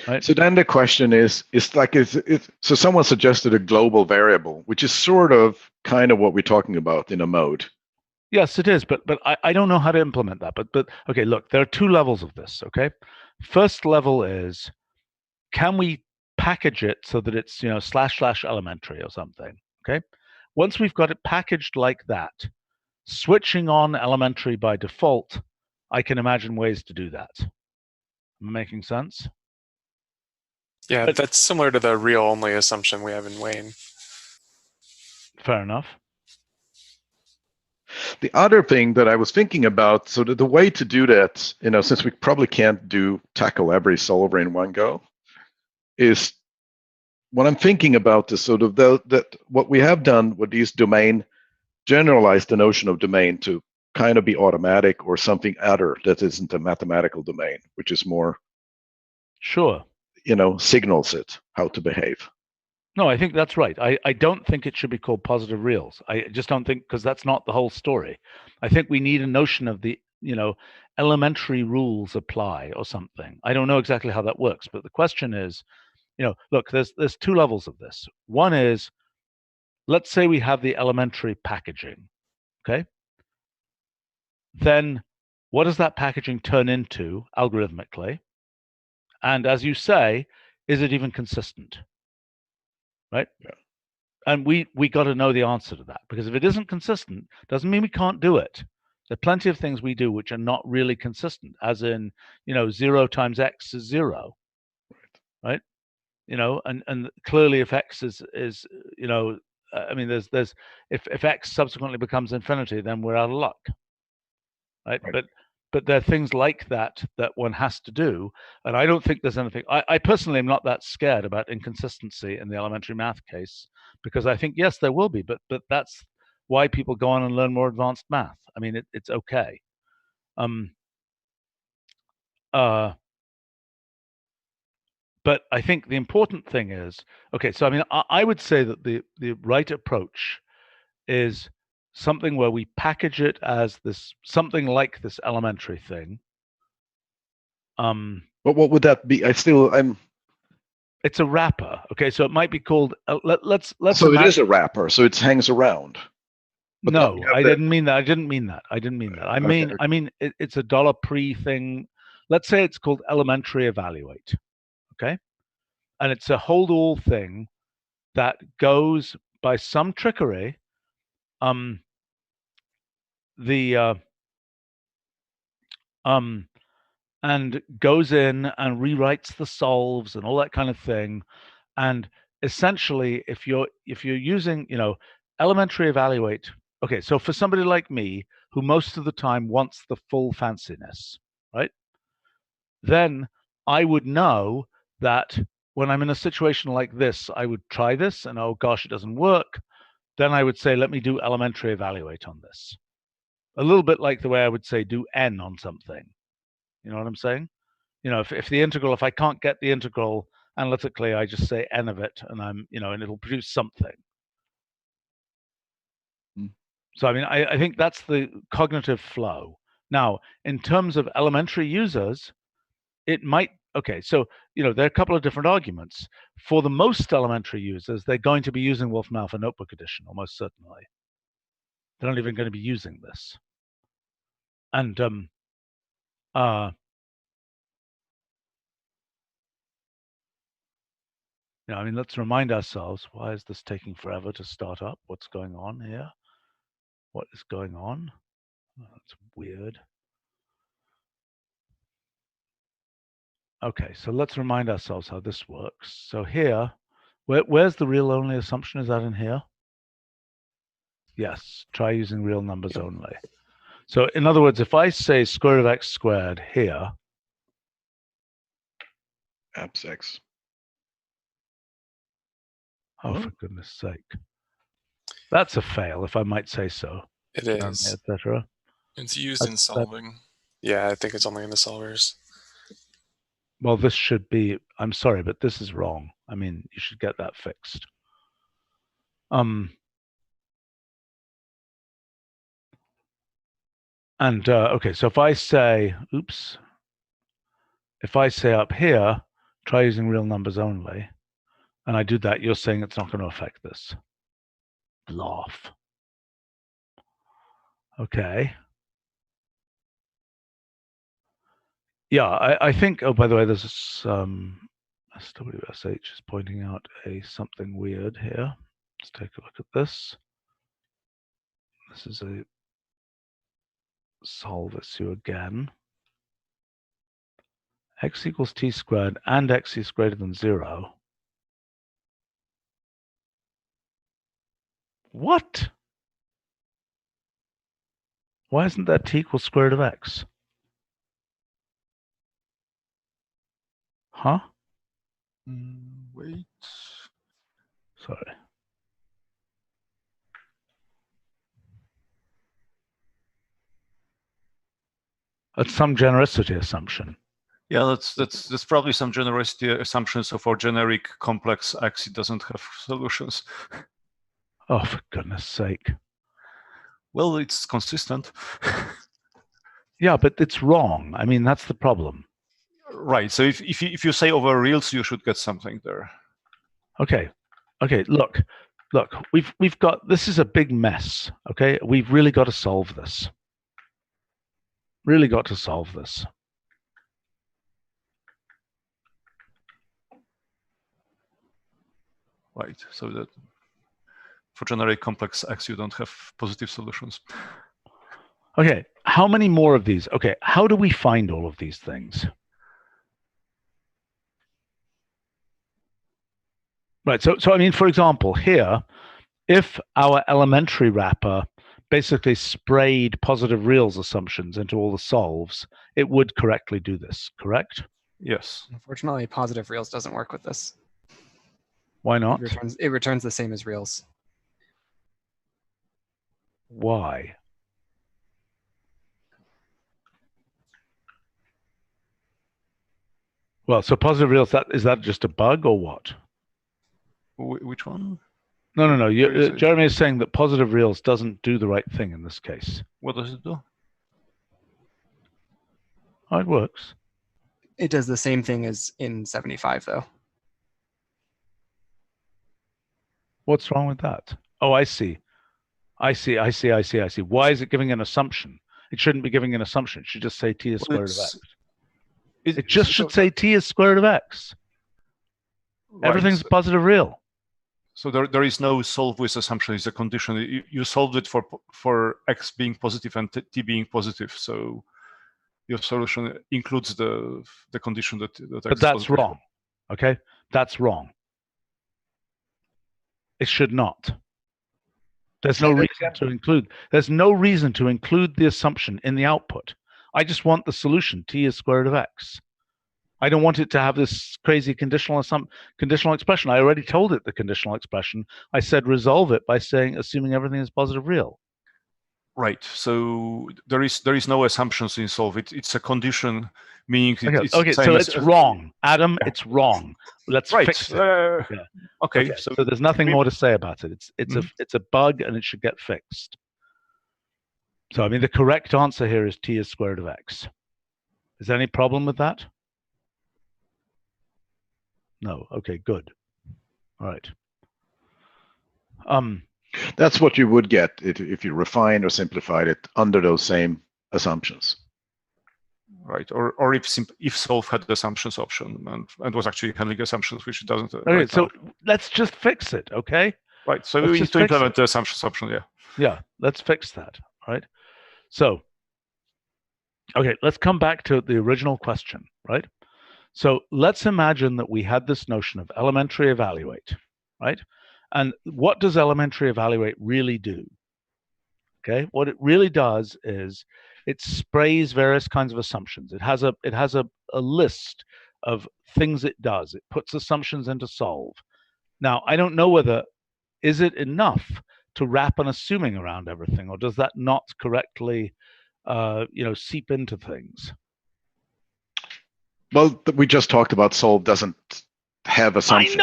Right? So then the question is so someone suggested a global variable, which is sort of kind of what we're talking about in a mode. Yes, it is, but I don't know how to implement that. But okay, look, there are two levels of this. Okay, first level is, can we package it so that it's / elementary or something? Okay, once we've got it packaged like that, switching on elementary by default, I can imagine ways to do that. Am I making sense? Yeah, that's similar to the real only assumption we have in Wayne. Fair enough. The other thing that I was thinking about, so the way to do that, since we probably can't tackle every solver in one go, is what I'm thinking about is sort of that what we have done with these domain, generalize the notion of domain to kind of be automatic or something other that isn't a mathematical domain, which is more, sure, signals it how to behave. No, I think that's right. I don't think it should be called positive reals. I just don't think, because that's not the whole story. I think we need a notion of the, elementary rules apply or something. I don't know exactly how that works, but the question is, look, there's two levels of this. One is, let's say we have the elementary packaging, okay? Then what does that packaging turn into algorithmically? And as you say, is it even consistent? Right? Yeah. And we got to know the answer to that, because if it isn't consistent, doesn't mean we can't do it. There are plenty of things we do which are not really consistent, as in, 0 times x is 0, right? And clearly if x is I mean, there's if x subsequently becomes infinity, then we're out of luck, right? But there are things like that one has to do, and I don't think there's anything. I personally am not that scared about inconsistency in the elementary math case, because I think, yes, there will be, but that's why people go on and learn more advanced math. I mean, it's okay. But I think the important thing is, okay, so I mean, I would say that the right approach is something where we package it as something like this elementary thing. But what would that be? It's a wrapper. Okay, so it might be called. Let's. So it is a wrapper. So it hangs around. But no, I didn't mean that. I didn't mean that. I mean, it's a dollar pre thing. Let's say it's called elementary evaluate. Okay, and it's a hold all thing that goes by some trickery. And goes in and rewrites the solves and all that kind of thing. And essentially, if you're using, elementary evaluate, okay, so for somebody like me, who most of the time wants the full fanciness, right? Then I would know that when I'm in a situation like this, I would try this and, oh gosh, it doesn't work. Then I would say, let me do elementary evaluate on this. A little bit like the way I would say do n on something. You know what I'm saying? If the integral, if I can't get the integral analytically, I just say n of it, and and it'll produce something. So I mean, I think that's the cognitive flow. Now, in terms of elementary users, it might, okay, so there are a couple of different arguments. For the most elementary users, they're going to be using Wolfram Alpha Notebook Edition, almost certainly. They're not even going to be using this. And yeah, I mean, let's remind ourselves, why is this taking forever to start up? What's going on here? What is going on? Oh, that's weird. Okay, so let's remind ourselves how this works. So here, where's the real only assumption? Is that in here? Yes, try using real numbers only. So in other words, if I say square root of x squared here, abs x. oh, for goodness sake. That's a fail, if I might say so. It is. Etc. It's used in solving. Yeah, I think it's only in the solvers. Well, this should be, I'm sorry, but this is wrong. I mean, you should get that fixed. And okay, so if I say, oops, if I say up here, try using real numbers only, and I do that, you're saying it's not going to affect this. Laugh. Okay. Yeah, I think, oh, by the way, there's this, SWSH is pointing out something weird here. Let's take a look at this. This is a solve issue again. X equals t squared and x is greater than 0. What? Why isn't that t equals square root of x? Huh? Wait. Sorry. That's some genericity assumption. Yeah, that's probably some genericity assumption. So for generic complex X, it doesn't have solutions. Oh, for goodness sake. Well, it's consistent. Yeah, but it's wrong. I mean, that's the problem. Right. So if you say over reals, you should get something there. Okay. Okay. Look. We've got, this is a big mess. Okay. We've really got to solve this. Really got to solve this. Right. So that for generic complex X, you don't have positive solutions. Okay. How many more of these? Okay. How do we find all of these things? Right. So I mean, for example, here, if our elementary wrapper basically sprayed positive reals assumptions into all the solves, it would correctly do this, correct? Yes. Unfortunately, positive reals doesn't work with this. Why not? It returns the same as reals. Why? Well, so positive reals, is that just a bug or what? Which one? No. Jeremy is saying that positive reals doesn't do the right thing in this case. What does it do? Oh, it works. It does the same thing as in 75, though. What's wrong with that? Oh, I see. Why is it giving an assumption? It shouldn't be giving an assumption. It should just say t is square root of x. It just should say t is square root of x. Right. Everything's a positive real. So there is no solve with assumption. It's a condition. You solved it for x being positive and t being positive. So your solution includes the condition that But that's positive. Wrong. Okay, that's wrong. It should not. There's no reason to include. There's no reason to include the assumption in the output. I just want the solution t is square root of x. I don't want it to have this crazy conditional expression. I already told it the conditional expression. I said resolve it by saying assuming everything is positive real. Right. So there is no assumptions in solve. It's a condition, meaning okay. So it's wrong, Adam. It's wrong. Let's fix it. Okay. So there's nothing more to say about it. It's a bug and it should get fixed. So I mean the correct answer here is t is square root of x. Is there any problem with that? No. Okay. Good. All right. That's what you would get if you refined or simplified it under those same assumptions. Right, or if solve had the assumptions option and was actually handling assumptions, which it doesn't. Okay, right so now. let's just fix it, okay? Right, so let's we need to implement the assumptions option, yeah. Yeah, let's fix that, right? So, okay, let's come back to the original question, right? So let's imagine that we had this notion of elementary evaluate, right? And what does elementary evaluate really do? Okay, what it really does is it sprays various kinds of assumptions. It has a list of things it does. It puts assumptions into solve. Now, I don't know whether, is it enough to wrap an assuming around everything, or does that not correctly, seep into things? Well, we just talked about solve doesn't have assumptions.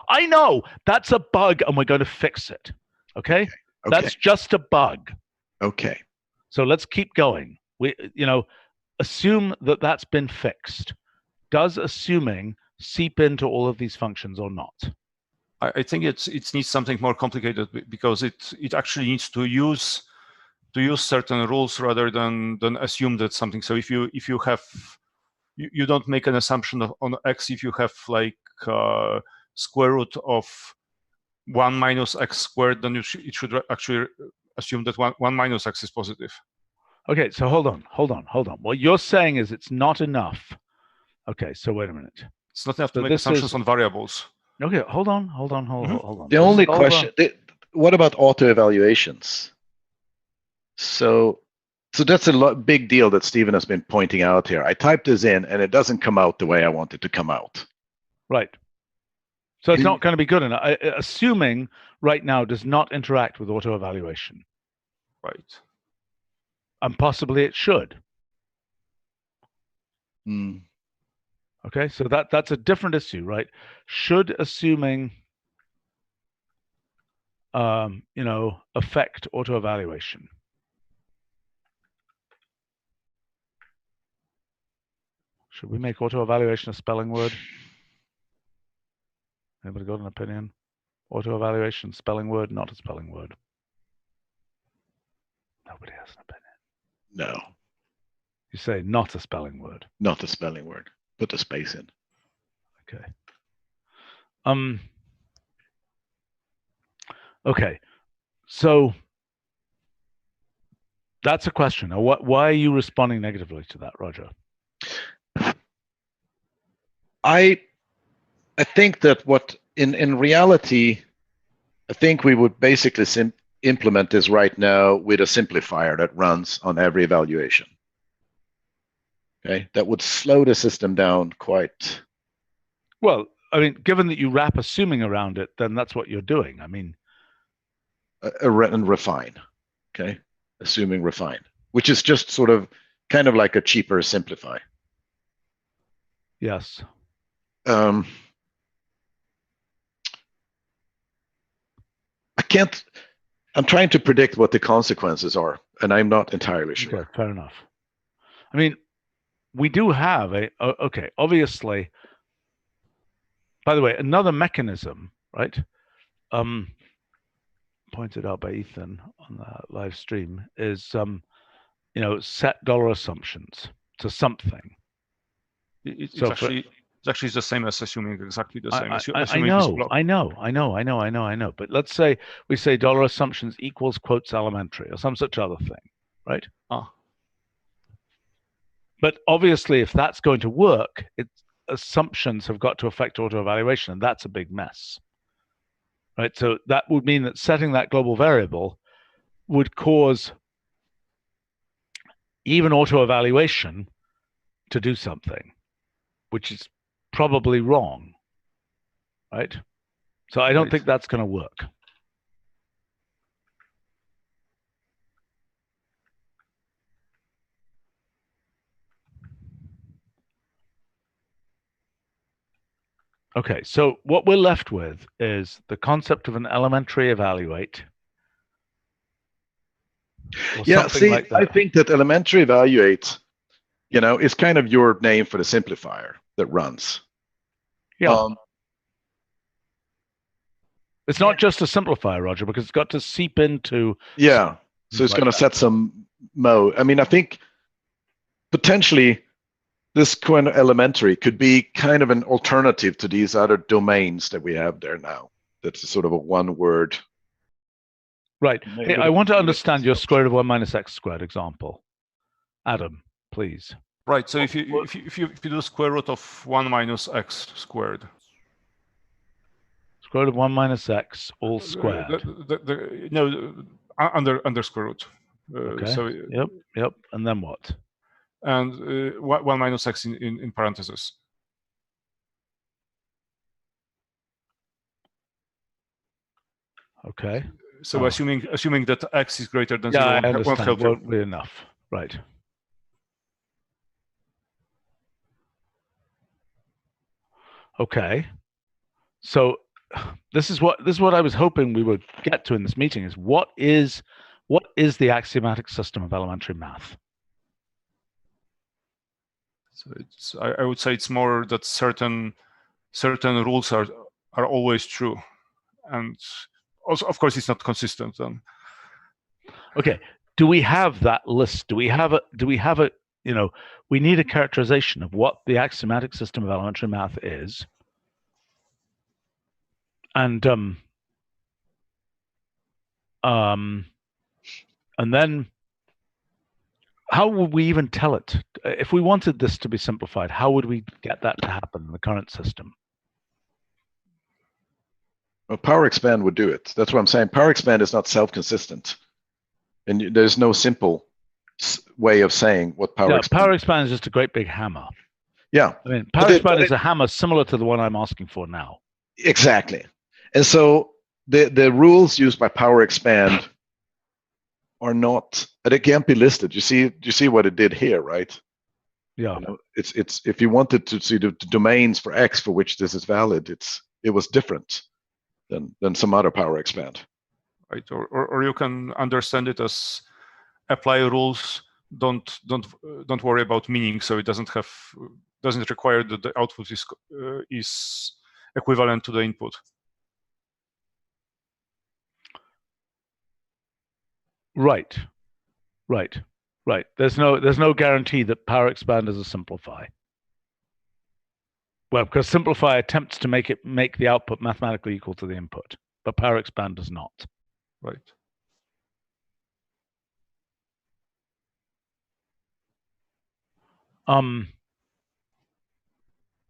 I know. That's a bug, and we're going to fix it. Okay? That's just a bug. Okay. So let's keep going. We, assume that that's been fixed. Does assuming seep into all of these functions or not? I think it needs something more complicated, because it actually needs to use certain rules rather than assume that something. So if you have you don't make an assumption on x if you have like square root of 1 minus x squared, then it should actually assume that 1 minus x is positive. Okay, so hold on. What you're saying is it's not enough. Okay, so wait a minute. It's not enough to make assumptions on variables. Okay, hold on. The only question, what about auto-evaluations? So that's a big deal that Stephen has been pointing out here. I typed this in, and it doesn't come out the way I want it to come out. Right. So it's not going to be good enough. Assuming right now does not interact with auto-evaluation. Right. And possibly it should. Okay, so that's a different issue, right? Should assuming, affect auto-evaluation? Should we make auto-evaluation a spelling word? Anybody got an opinion? Auto-evaluation, spelling word, not a spelling word. Nobody has an opinion. No. You say not a spelling word. Not a spelling word. Put a space in. Okay. Okay. So that's a question. Now, why are you responding negatively to that, Roger? I think that in reality, I think we would basically implement this right now with a simplifier that runs on every evaluation. Okay, that would slow the system down quite. Well, I mean, given that you wrap assuming around it, then that's what you're doing. I mean, and refine. Okay, assuming refine, which is just sort of kind of like a cheaper simplify. Yes. I can't. I'm trying to predict what the consequences are, and I'm not entirely sure. Okay, fair enough. I mean, we do have obviously, by the way, another mechanism, right? Pointed out by Ethan on the live stream is, set dollar assumptions to something. It's actually the same as assuming exactly the same. I know. But let's say we say dollar assumptions equals quotes elementary or some such other thing, right? But obviously, if that's going to work, assumptions have got to affect auto-evaluation, and that's a big mess, right? So that would mean that setting that global variable would cause even auto-evaluation to do something, which is probably wrong, right? So I don't think that's going to work. Okay, so what we're left with is the concept of an elementary evaluate. Yeah, see, like I think that elementary evaluate, is kind of your name for the simplifier that runs. Yeah. It's not just a simplifier, Roger, because it's got to seep into. Yeah, so it's going to set some mode. I mean, I think potentially this kind of elementary could be kind of an alternative to these other domains that we have there now. That's sort of a one-word. Right. Hey, I want to understand your square root of 1 minus x squared example. Adam, please. Right. So if you do square root of 1 minus x squared. Square root of 1 minus x all squared. No, under square root. Okay. So yep. And then what? And 1 minus x in parentheses. Okay. So assuming that x is greater than 0, I understand. won't help you. Won't be enough. Right. Okay. So this is what I was hoping we would get to in this meeting is what is the axiomatic system of elementary math? So I would say it's more that certain rules are always true, and also of course it's not consistent then. Okay. Do we have that list? Do we have a we need a characterization of what the axiomatic system of elementary math is. And then how would we even tell it? If we wanted this to be simplified, how would we get that to happen in the current system? Well, power expand would do it. That's what I'm saying. Power expand is not self-consistent. And there's no simple way of saying what power expand. Power expand is just a great big hammer. Yeah. I mean, power expand is a hammer similar to the one I'm asking for now. Exactly. And so the rules used by power expand are not, they can't be listed. You see what it did here, right? Yeah. It's if you wanted to see the domains for X for which this is valid, it was different than some other power expand. Right. Or you can understand it as apply rules, don't worry about meaning, so it doesn't require that the output is equivalent to the input. Right. There's no guarantee that power expand is a simplify. Well, because simplify attempts to make the output mathematically equal to the input, but power expand does not. Right.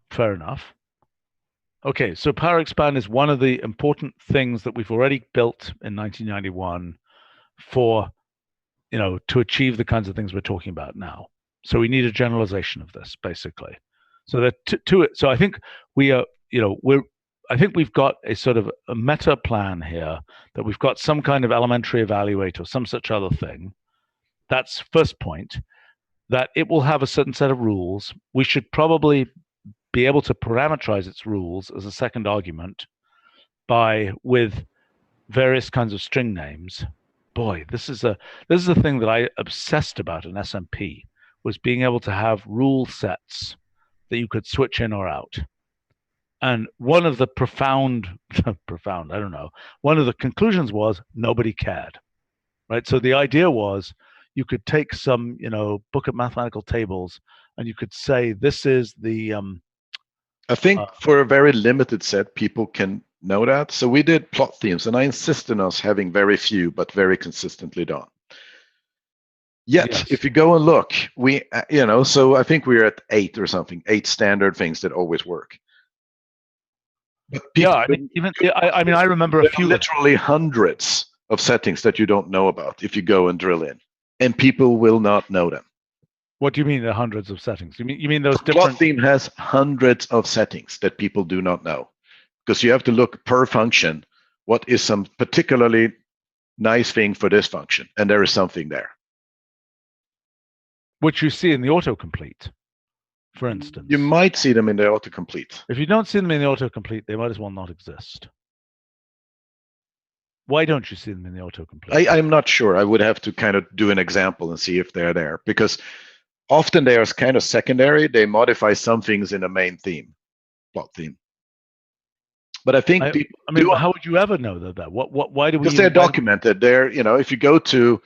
Fair enough. Okay, so power expand is one of the important things that we've already built in 1991 for, to achieve the kinds of things we're talking about now. So we need a generalization of this, basically. So that so I think we are, I think we've got a sort of a meta plan here that we've got some kind of elementary evaluator, some such other thing. That's first point. That it will have a certain set of rules. We should probably be able to parameterize its rules as a second argument with various kinds of string names. Boy, this is a thing that I obsessed about in SMP, was being able to have rule sets that you could switch in or out. And one of the profound, I don't know, one of the conclusions was nobody cared, right? So the idea was you could take some, book of mathematical tables, and you could say this is the. I think for a very limited set, people can know that. So we did plot themes, and I insist on us having very few, but very consistently done. Yet, yes. If you go and look, we, so I think we're at 8 or something, 8 standard things that always work. But I remember a few. Literally hundreds of settings that you don't know about if you go and drill in, and people will not know them. What do you mean, the hundreds of settings? You mean those different? Plot theme has hundreds of settings that people do not know, because you have to look per function. What is some particularly nice thing for this function, and there is something there. Which you see in the autocomplete, for instance. You might see them in the autocomplete. If you don't see them in the autocomplete, they might as well not exist. Why don't you see them in the autocomplete? I'm not sure. I would have to kind of do an example and see if they're there, because often they are kind of secondary. They modify some things in a main theme, plot theme. But I think how would you ever know that? Why do we? Because they're documented. They're, if you go to,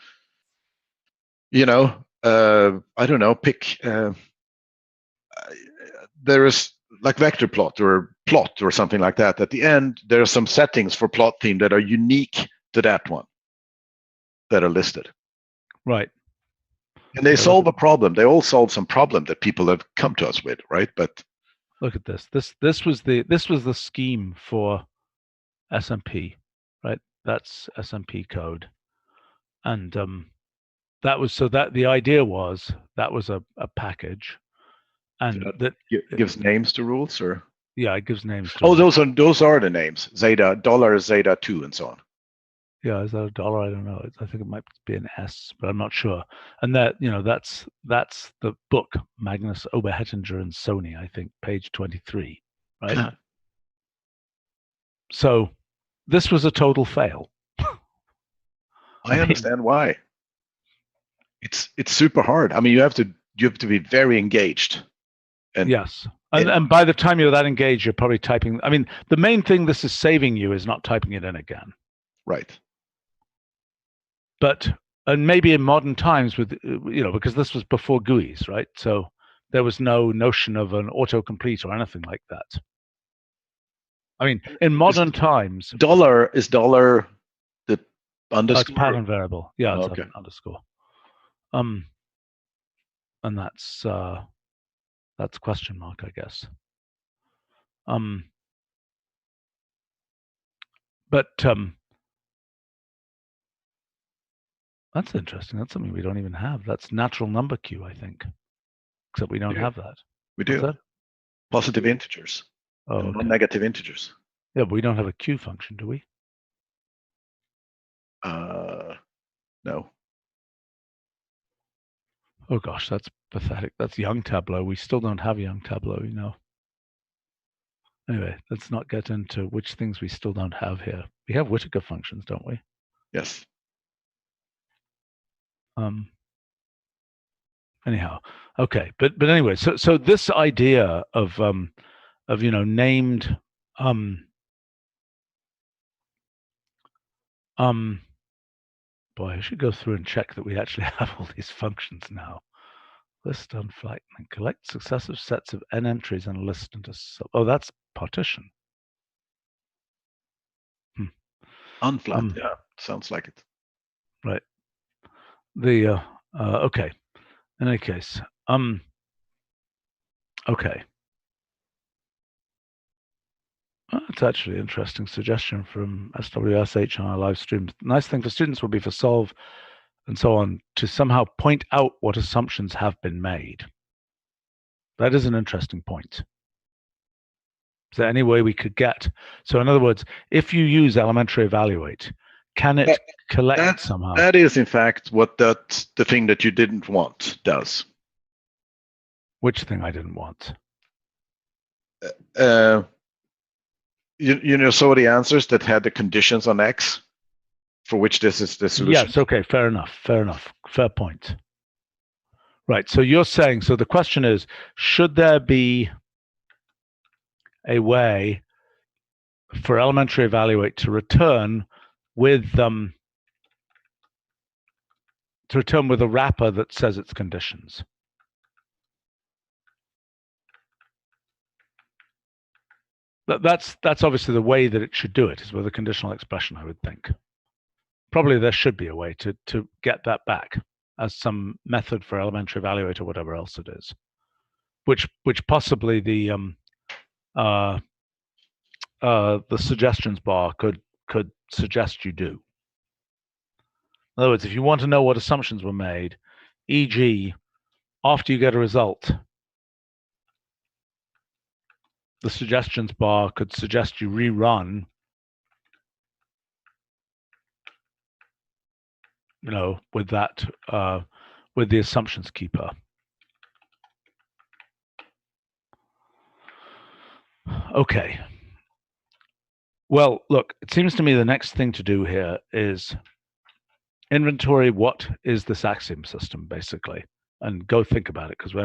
I don't know, pick. There is like vector plot or plot or something like that. At the end, there are some settings for plot theme that are unique to that one that are listed. Right. And they solve a problem. They all solve some problem that people have come to us with, right? But look at this. This was the scheme for SMP, right? That's SMP code, and that was so that the idea was that was a package, and so that gives names to rules, or yeah, it gives names to rules. Those are the names. Zeta, $, Zeta 2, and so on. Yeah, is that a dollar? I don't know. I think it might be an S, but I'm not sure. And that, that's the book, Magnus Oberhettinger and Sony, I think, page 23, right? So this was a total fail. I understand why. It's super hard. I mean, you have to be very engaged. And yes. And by the time you're that engaged, you're probably typing. I mean, the main thing this is saving you is not typing it in again. Right. But, and maybe in modern times with, because this was before GUIs, right? So there was no notion of an autocomplete or anything like that. I mean, in modern times. Dollar is dollar the underscore? It's pattern variable. Yeah, it's okay. an underscore. And that's question mark, I guess. But that's interesting. That's something we don't even have. That's natural number queue, I think. Except we don't have that. We do. Positive integers. Oh, and non-negative integers. Yeah, but we don't have a queue function, do we? No. Oh gosh, that's pathetic. That's young Tableau. We still don't have young Tableau, Anyway, let's not get into which things we still don't have here. We have Whittaker functions, don't we? Yes. Anyhow, okay, but anyway, so this idea of named boy, I should go through and check that we actually have all these functions now. List, unflat, and collect successive sets of n entries and list into sub. Oh, that's partition. Unflat, yeah, sounds like it. Right. The okay. In any case, okay. That's actually an interesting suggestion from SWSH on our live stream. Nice thing for students would be for solve and so on to somehow point out what assumptions have been made. That is an interesting point. Is there any way we could get? So in other words, if you use elementary evaluate, can it collect somehow? That is in fact what the thing that you didn't want does. Which thing I didn't want? You saw the answers that had the conditions on X, for which this is the solution. Yes, okay, fair enough, fair point. Right, so you're saying, so the question is, should there be a way for elementary evaluate to return with a wrapper that says its conditions? That's obviously the way that it should do it, is with a conditional expression, I would think. Probably there should be a way to get that back as some method for elementary evaluate or whatever else it is, which possibly the suggestions bar could suggest you do. In other words, if you want to know what assumptions were made, e.g., after you get a result, the suggestions bar could suggest you rerun, with that, with the assumptions keeper. Okay. Well, look, it seems to me the next thing to do here is inventory what is this axiom system, basically, and go think about it, because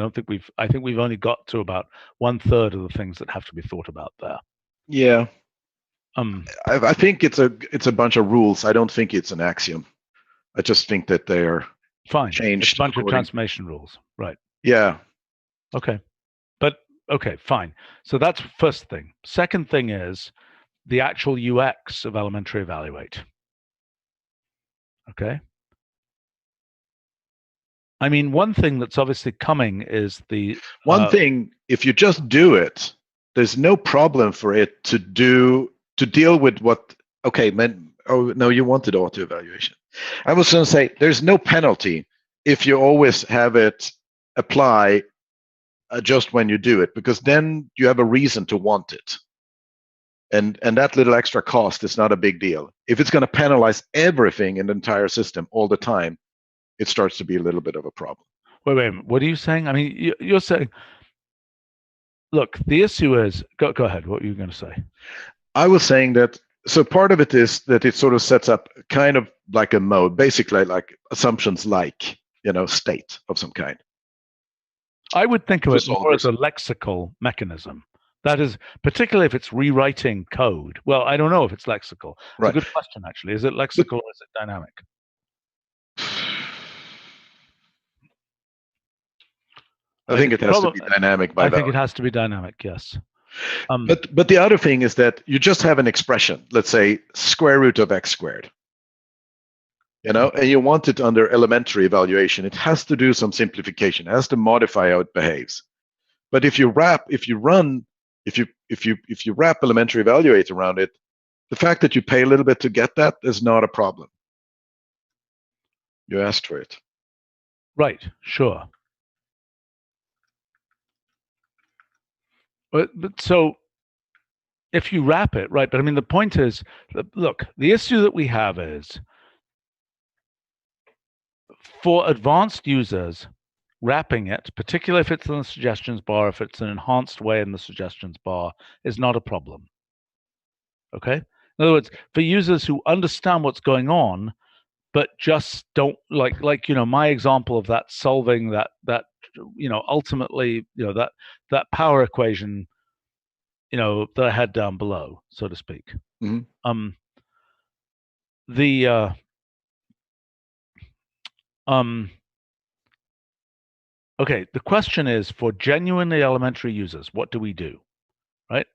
I think we've only got to about 1/3 of the things that have to be thought about there. Yeah. I think it's a bunch of rules. I don't think it's an axiom. I just think that they're Fine. changed. It's a bunch of transformation rules, right? Yeah. Okay. But okay, fine. So that's first thing. Second thing is the actual UX of elementary evaluate. Okay. I mean, one thing that's obviously coming is the one thing. If you just do it, there's no problem for it to deal with what. Okay, man. Oh no, you wanted auto evaluation. I was going to say there's no penalty if you always have it apply just when you do it, because then you have a reason to want it. And that little extra cost is not a big deal. If it's going to penalize everything in the entire system all the time, it starts to be a little bit of a problem. Wait. What are you saying? I mean, you're saying, look, the issue is, go ahead. What were you going to say? I was saying that, so part of it is that it sort of sets up kind of like a mode, basically like assumptions like, state of some kind. I would think of it more as a lexical mechanism. That is, particularly if it's rewriting code. Well, I don't know if it's lexical. It's a good question, actually. Is it lexical or is it dynamic? I think it has to be dynamic by I think it has to be dynamic, yes. But the other thing is that you just have an expression, let's say square root of x squared. And you want it under elementary evaluation. It has to do some simplification. It has to modify how it behaves. But if you wrap elementary evaluate around it, the fact that you pay a little bit to get that is not a problem. You asked for it. Right, sure. But so if you wrap it, right, but I mean, the point is, look, the issue that we have is for advanced users, wrapping it, particularly if it's in the suggestions bar, if it's an enhanced way in the suggestions bar, is not a problem. Okay? In other words, for users who understand what's going on, but just don't like my example of that solving that ultimately that power equation that I had down below, so to speak. Mm-hmm. Okay, the question is, for genuinely elementary users, what do we do? Right?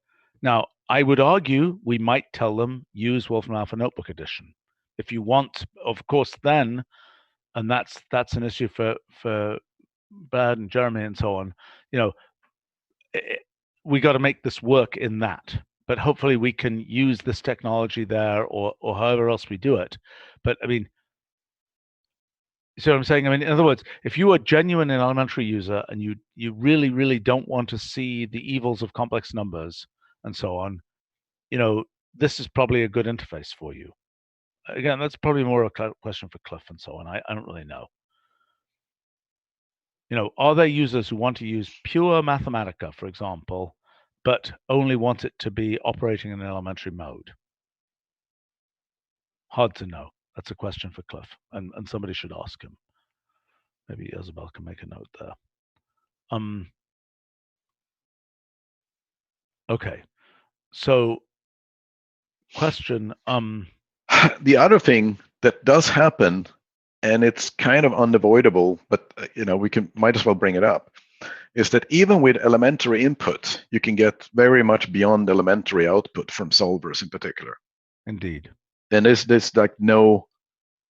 Now, I would argue we might tell them use Wolfram Alpha Notebook Edition. If you want, of course, then, and that's an issue for Brad and Jeremy and so on, we got to make this work in that. But hopefully we can use this technology there or however else we do it. But I mean, see what I'm saying? I mean, in other words, if you are genuine an elementary user and you really, really don't want to see the evils of complex numbers and so on, this is probably a good interface for you. Again, that's probably more a question for Cliff and so on. I don't really know. Are there users who want to use pure Mathematica, for example, but only want it to be operating in elementary mode? Hard to know. That's a question for Cliff, and somebody should ask him. Maybe Isabel can make a note there. Okay, so question. The other thing that does happen, and it's kind of unavoidable, but we might as well bring it up, is that even with elementary input, you can get very much beyond elementary output from solvers in particular. Indeed. And there's like no,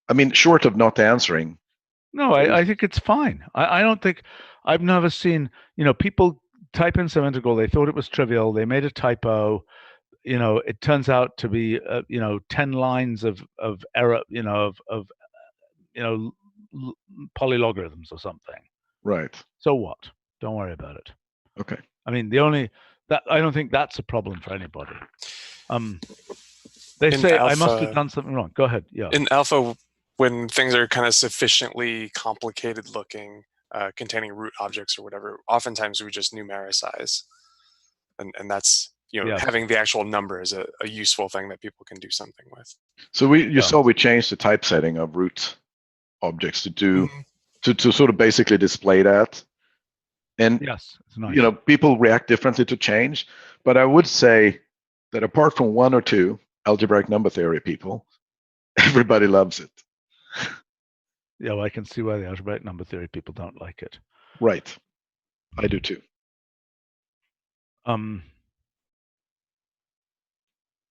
I mean, short of not answering. No, I think it's fine. I don't think, I've never seen, people type in some integral, they thought it was trivial, they made a typo, it turns out to be 10 lines of error, of polylogarithms or something. Right. So what? Don't worry about it. Okay. I mean, I don't think that's a problem for anybody. They say I must have done something wrong. Go ahead. Yeah. In alpha, when things are kind of sufficiently complicated looking, containing root objects or whatever, oftentimes we just numericize, and that's having the actual number is a useful thing that people can do something with. So you saw we changed the typesetting of root objects to do to sort of basically display that. And yes, it's nice. People react differently to change, but I would say that apart from one or two algebraic number theory people, everybody loves it. Yeah, well, I can see why the algebraic number theory people don't like it. Right. I do too.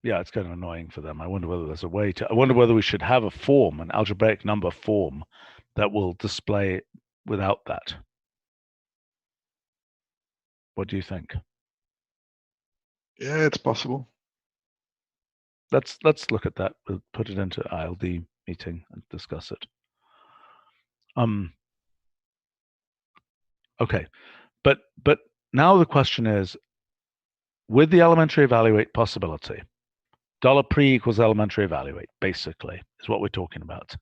Yeah, it's kind of annoying for them. I wonder whether there's a way to. I wonder whether we should have a form, an algebraic number form, that will display without that. What do you think? Yeah, it's possible. Let's look at that. We'll put it into ILD meeting and discuss it. Okay, but now the question is, with the elementary evaluate possibility, $pre equals elementary evaluate, basically, is what we're talking about.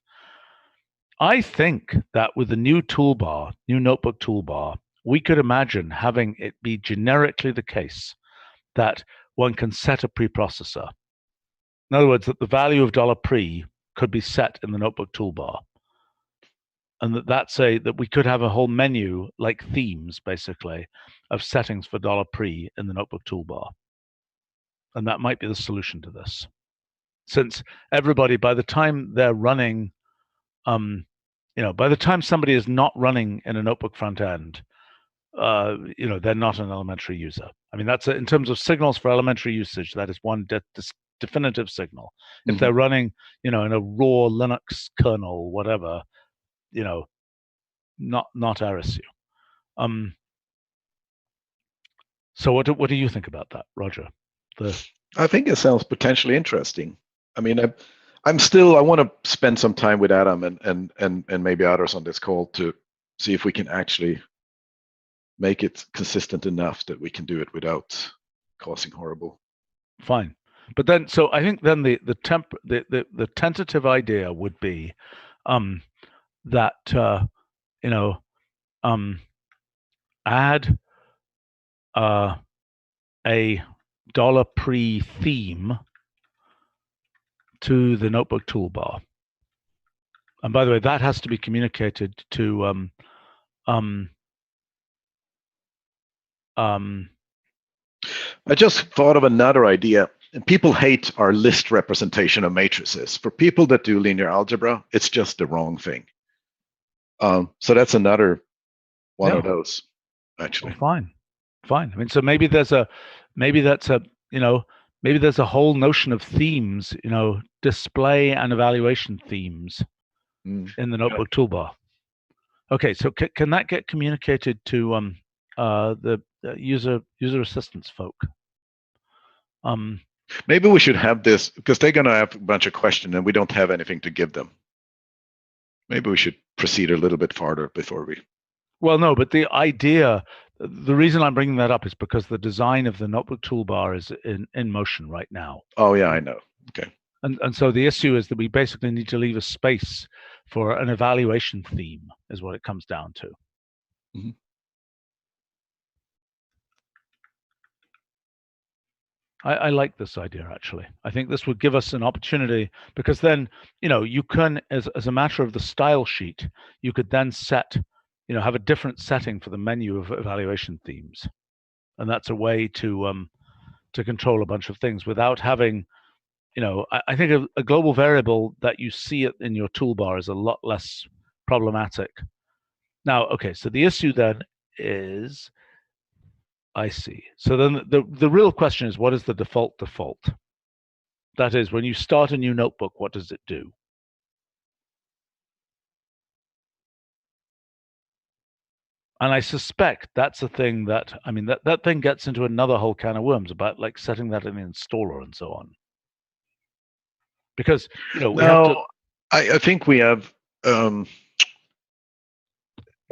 I think that with the new toolbar, new notebook toolbar, we could imagine having it be generically the case that one can set a preprocessor. In other words, that the value of $pre could be set in the notebook toolbar. And that we could have a whole menu, like themes, basically, of settings for $pre in the notebook toolbar. And that might be the solution to this. Since everybody, by the time they're running, by the time somebody is not running in a notebook front end, they're not an elementary user. I mean, that's in terms of signals for elementary usage, that is one definitive signal. If they're running, in a raw Linux kernel, whatever, not RSU. So what do you think about that, Roger? I think it sounds potentially interesting. I mean, I want to spend some time with Adam and maybe others on this call to see if we can actually make it consistent enough that we can do it without causing horrible. Fine, but then I think then the tentative idea would be that add a $pre theme to the notebook toolbar. And by the way, that has to be communicated to I just thought of another idea. And people hate our list representation of matrices. For people that do linear algebra, it's just the wrong thing. So that's another one of those, actually. Well, fine. I mean, so maybe that's a whole notion of themes, display and evaluation themes in the notebook toolbar. Okay, so can that get communicated to the user assistance folk? Maybe we should have this, because they're going to have a bunch of questions and we don't have anything to give them. Maybe we should proceed a little bit farther before we. Well, no, but the reason I'm bringing that up is because the design of the notebook toolbar is in motion right now. Oh, yeah, I know. Okay. And so the issue is that we basically need to leave a space for an evaluation theme, is what it comes down to. Mm-hmm. I like this idea, actually. I think this would give us an opportunity, because then, you can, as a matter of the style sheet, you could then set, have a different setting for the menu of evaluation themes. And that's a way to control a bunch of things without having, I think a global variable that you see it in your toolbar is a lot less problematic. Now, okay, so the issue then is, I see. So then the real question is, what is the default? That is, when you start a new notebook, what does it do? And I suspect that's a thing that, I mean, that thing gets into another whole can of worms about like setting that in the installer and so on. Because, we have to. I think we have, I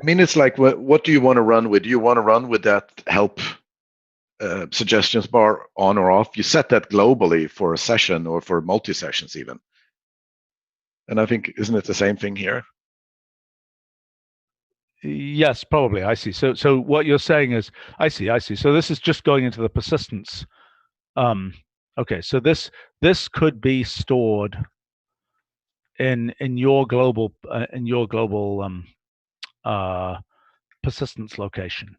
mean, it's like, what do you want to run with? Do you want to run with that help suggestions bar on or off? You set that globally for a session or for multi-sessions even. And I think, isn't it the same thing here? Yes, probably. I see. So what you're saying is, I see. So this is just going into the persistence. Okay, so this could be stored in your global persistence location,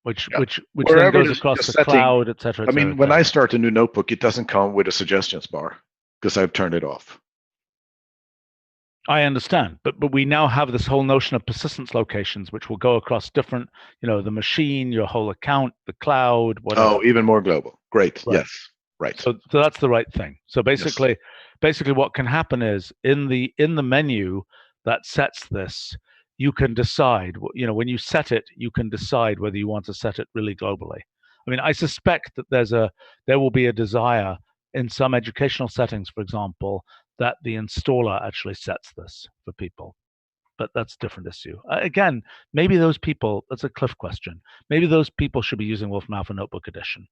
which then goes across the cloud, etc. I mean, when I start a new notebook, it doesn't come with a suggestions bar because I've turned it off. I understand, but we now have this whole notion of persistence locations, which will go across different, the machine, your whole account, the cloud, whatever. Oh, even more global. Great. Right. Yes. Right. So that's the right thing. So basically what can happen is in the menu that sets this, you can decide, when you set it, you can decide whether you want to set it really globally. I mean, I suspect that there will be a desire in some educational settings, for example, that the installer actually sets this for people. But that's a different issue. Again, maybe those people, that's a Cliff question, maybe those people should be using Wolfram Alpha Notebook Edition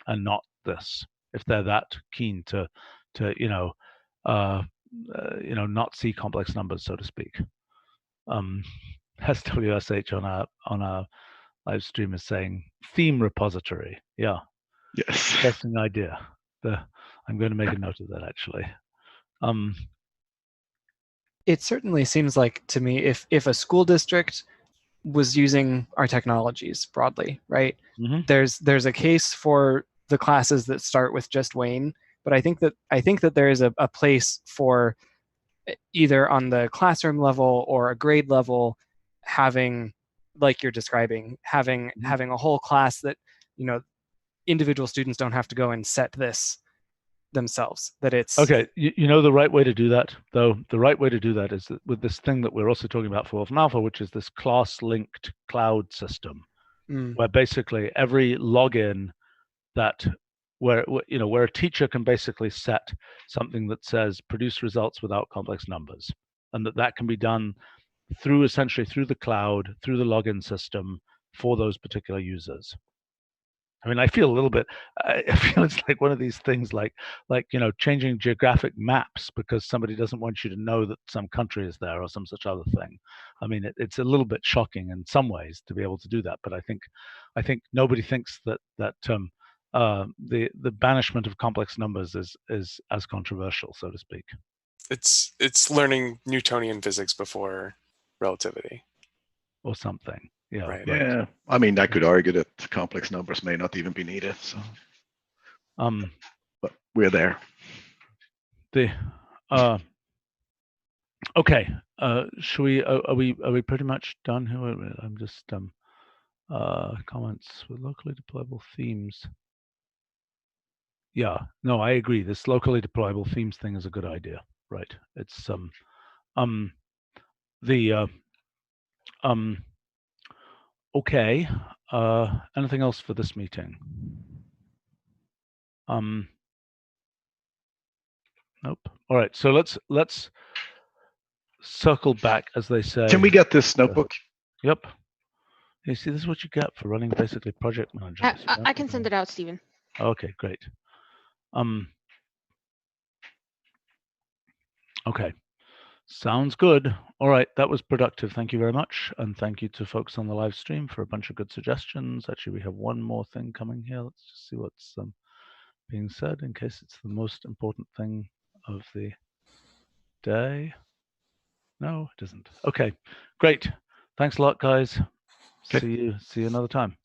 and not this, if they're that keen to not see complex numbers, so to speak. SWSH on our live stream is saying theme repository. Yeah. Yes. Interesting idea. I'm going to make a note of that actually. It certainly seems like to me if a school district was using our technologies broadly, right? Mm-hmm. There's a case for the classes that start with just Wayne, but I think that there is a place for either on the classroom level or a grade level having, like you're describing, having a whole class that individual students don't have to go and set this themselves, that it's okay. The right way to do that, though, the right way to do that is that with this thing that we're also talking about for Wolfram Alpha, which is this class linked cloud system, where basically every login where a teacher can basically set something that says produce results without complex numbers, and that can be done essentially through the cloud, through the login system for those particular users. I mean, I feel it's like one of these things like changing geographic maps because somebody doesn't want you to know that some country is there or some such other thing. I mean, it's a little bit shocking in some ways to be able to do that, but I think nobody thinks that the banishment of complex numbers is as controversial, so to speak. It's learning Newtonian physics before relativity or something. Yeah. Right. Yeah. I mean, I could argue that complex numbers may not even be needed. So, but we're there. Okay. Should we? Are we pretty much done here? I'm just comments with locally deployable themes. Yeah. No, I agree. This locally deployable themes thing is a good idea. Right. It's okay. Anything else for this meeting? Nope. All right. So let's circle back, as they say. Can we get this notebook? Yep. You see, this is what you get for running basically project management. I can send it out, Stephen. Okay, great. Okay. Sounds good. All right, that was productive. Thank you very much. And thank you to folks on the live stream for a bunch of good suggestions. Actually, we have one more thing coming here. Let's just see what's being said in case it's the most important thing of the day. No, it isn't. Okay, great. Thanks a lot, guys. Okay. See you another time.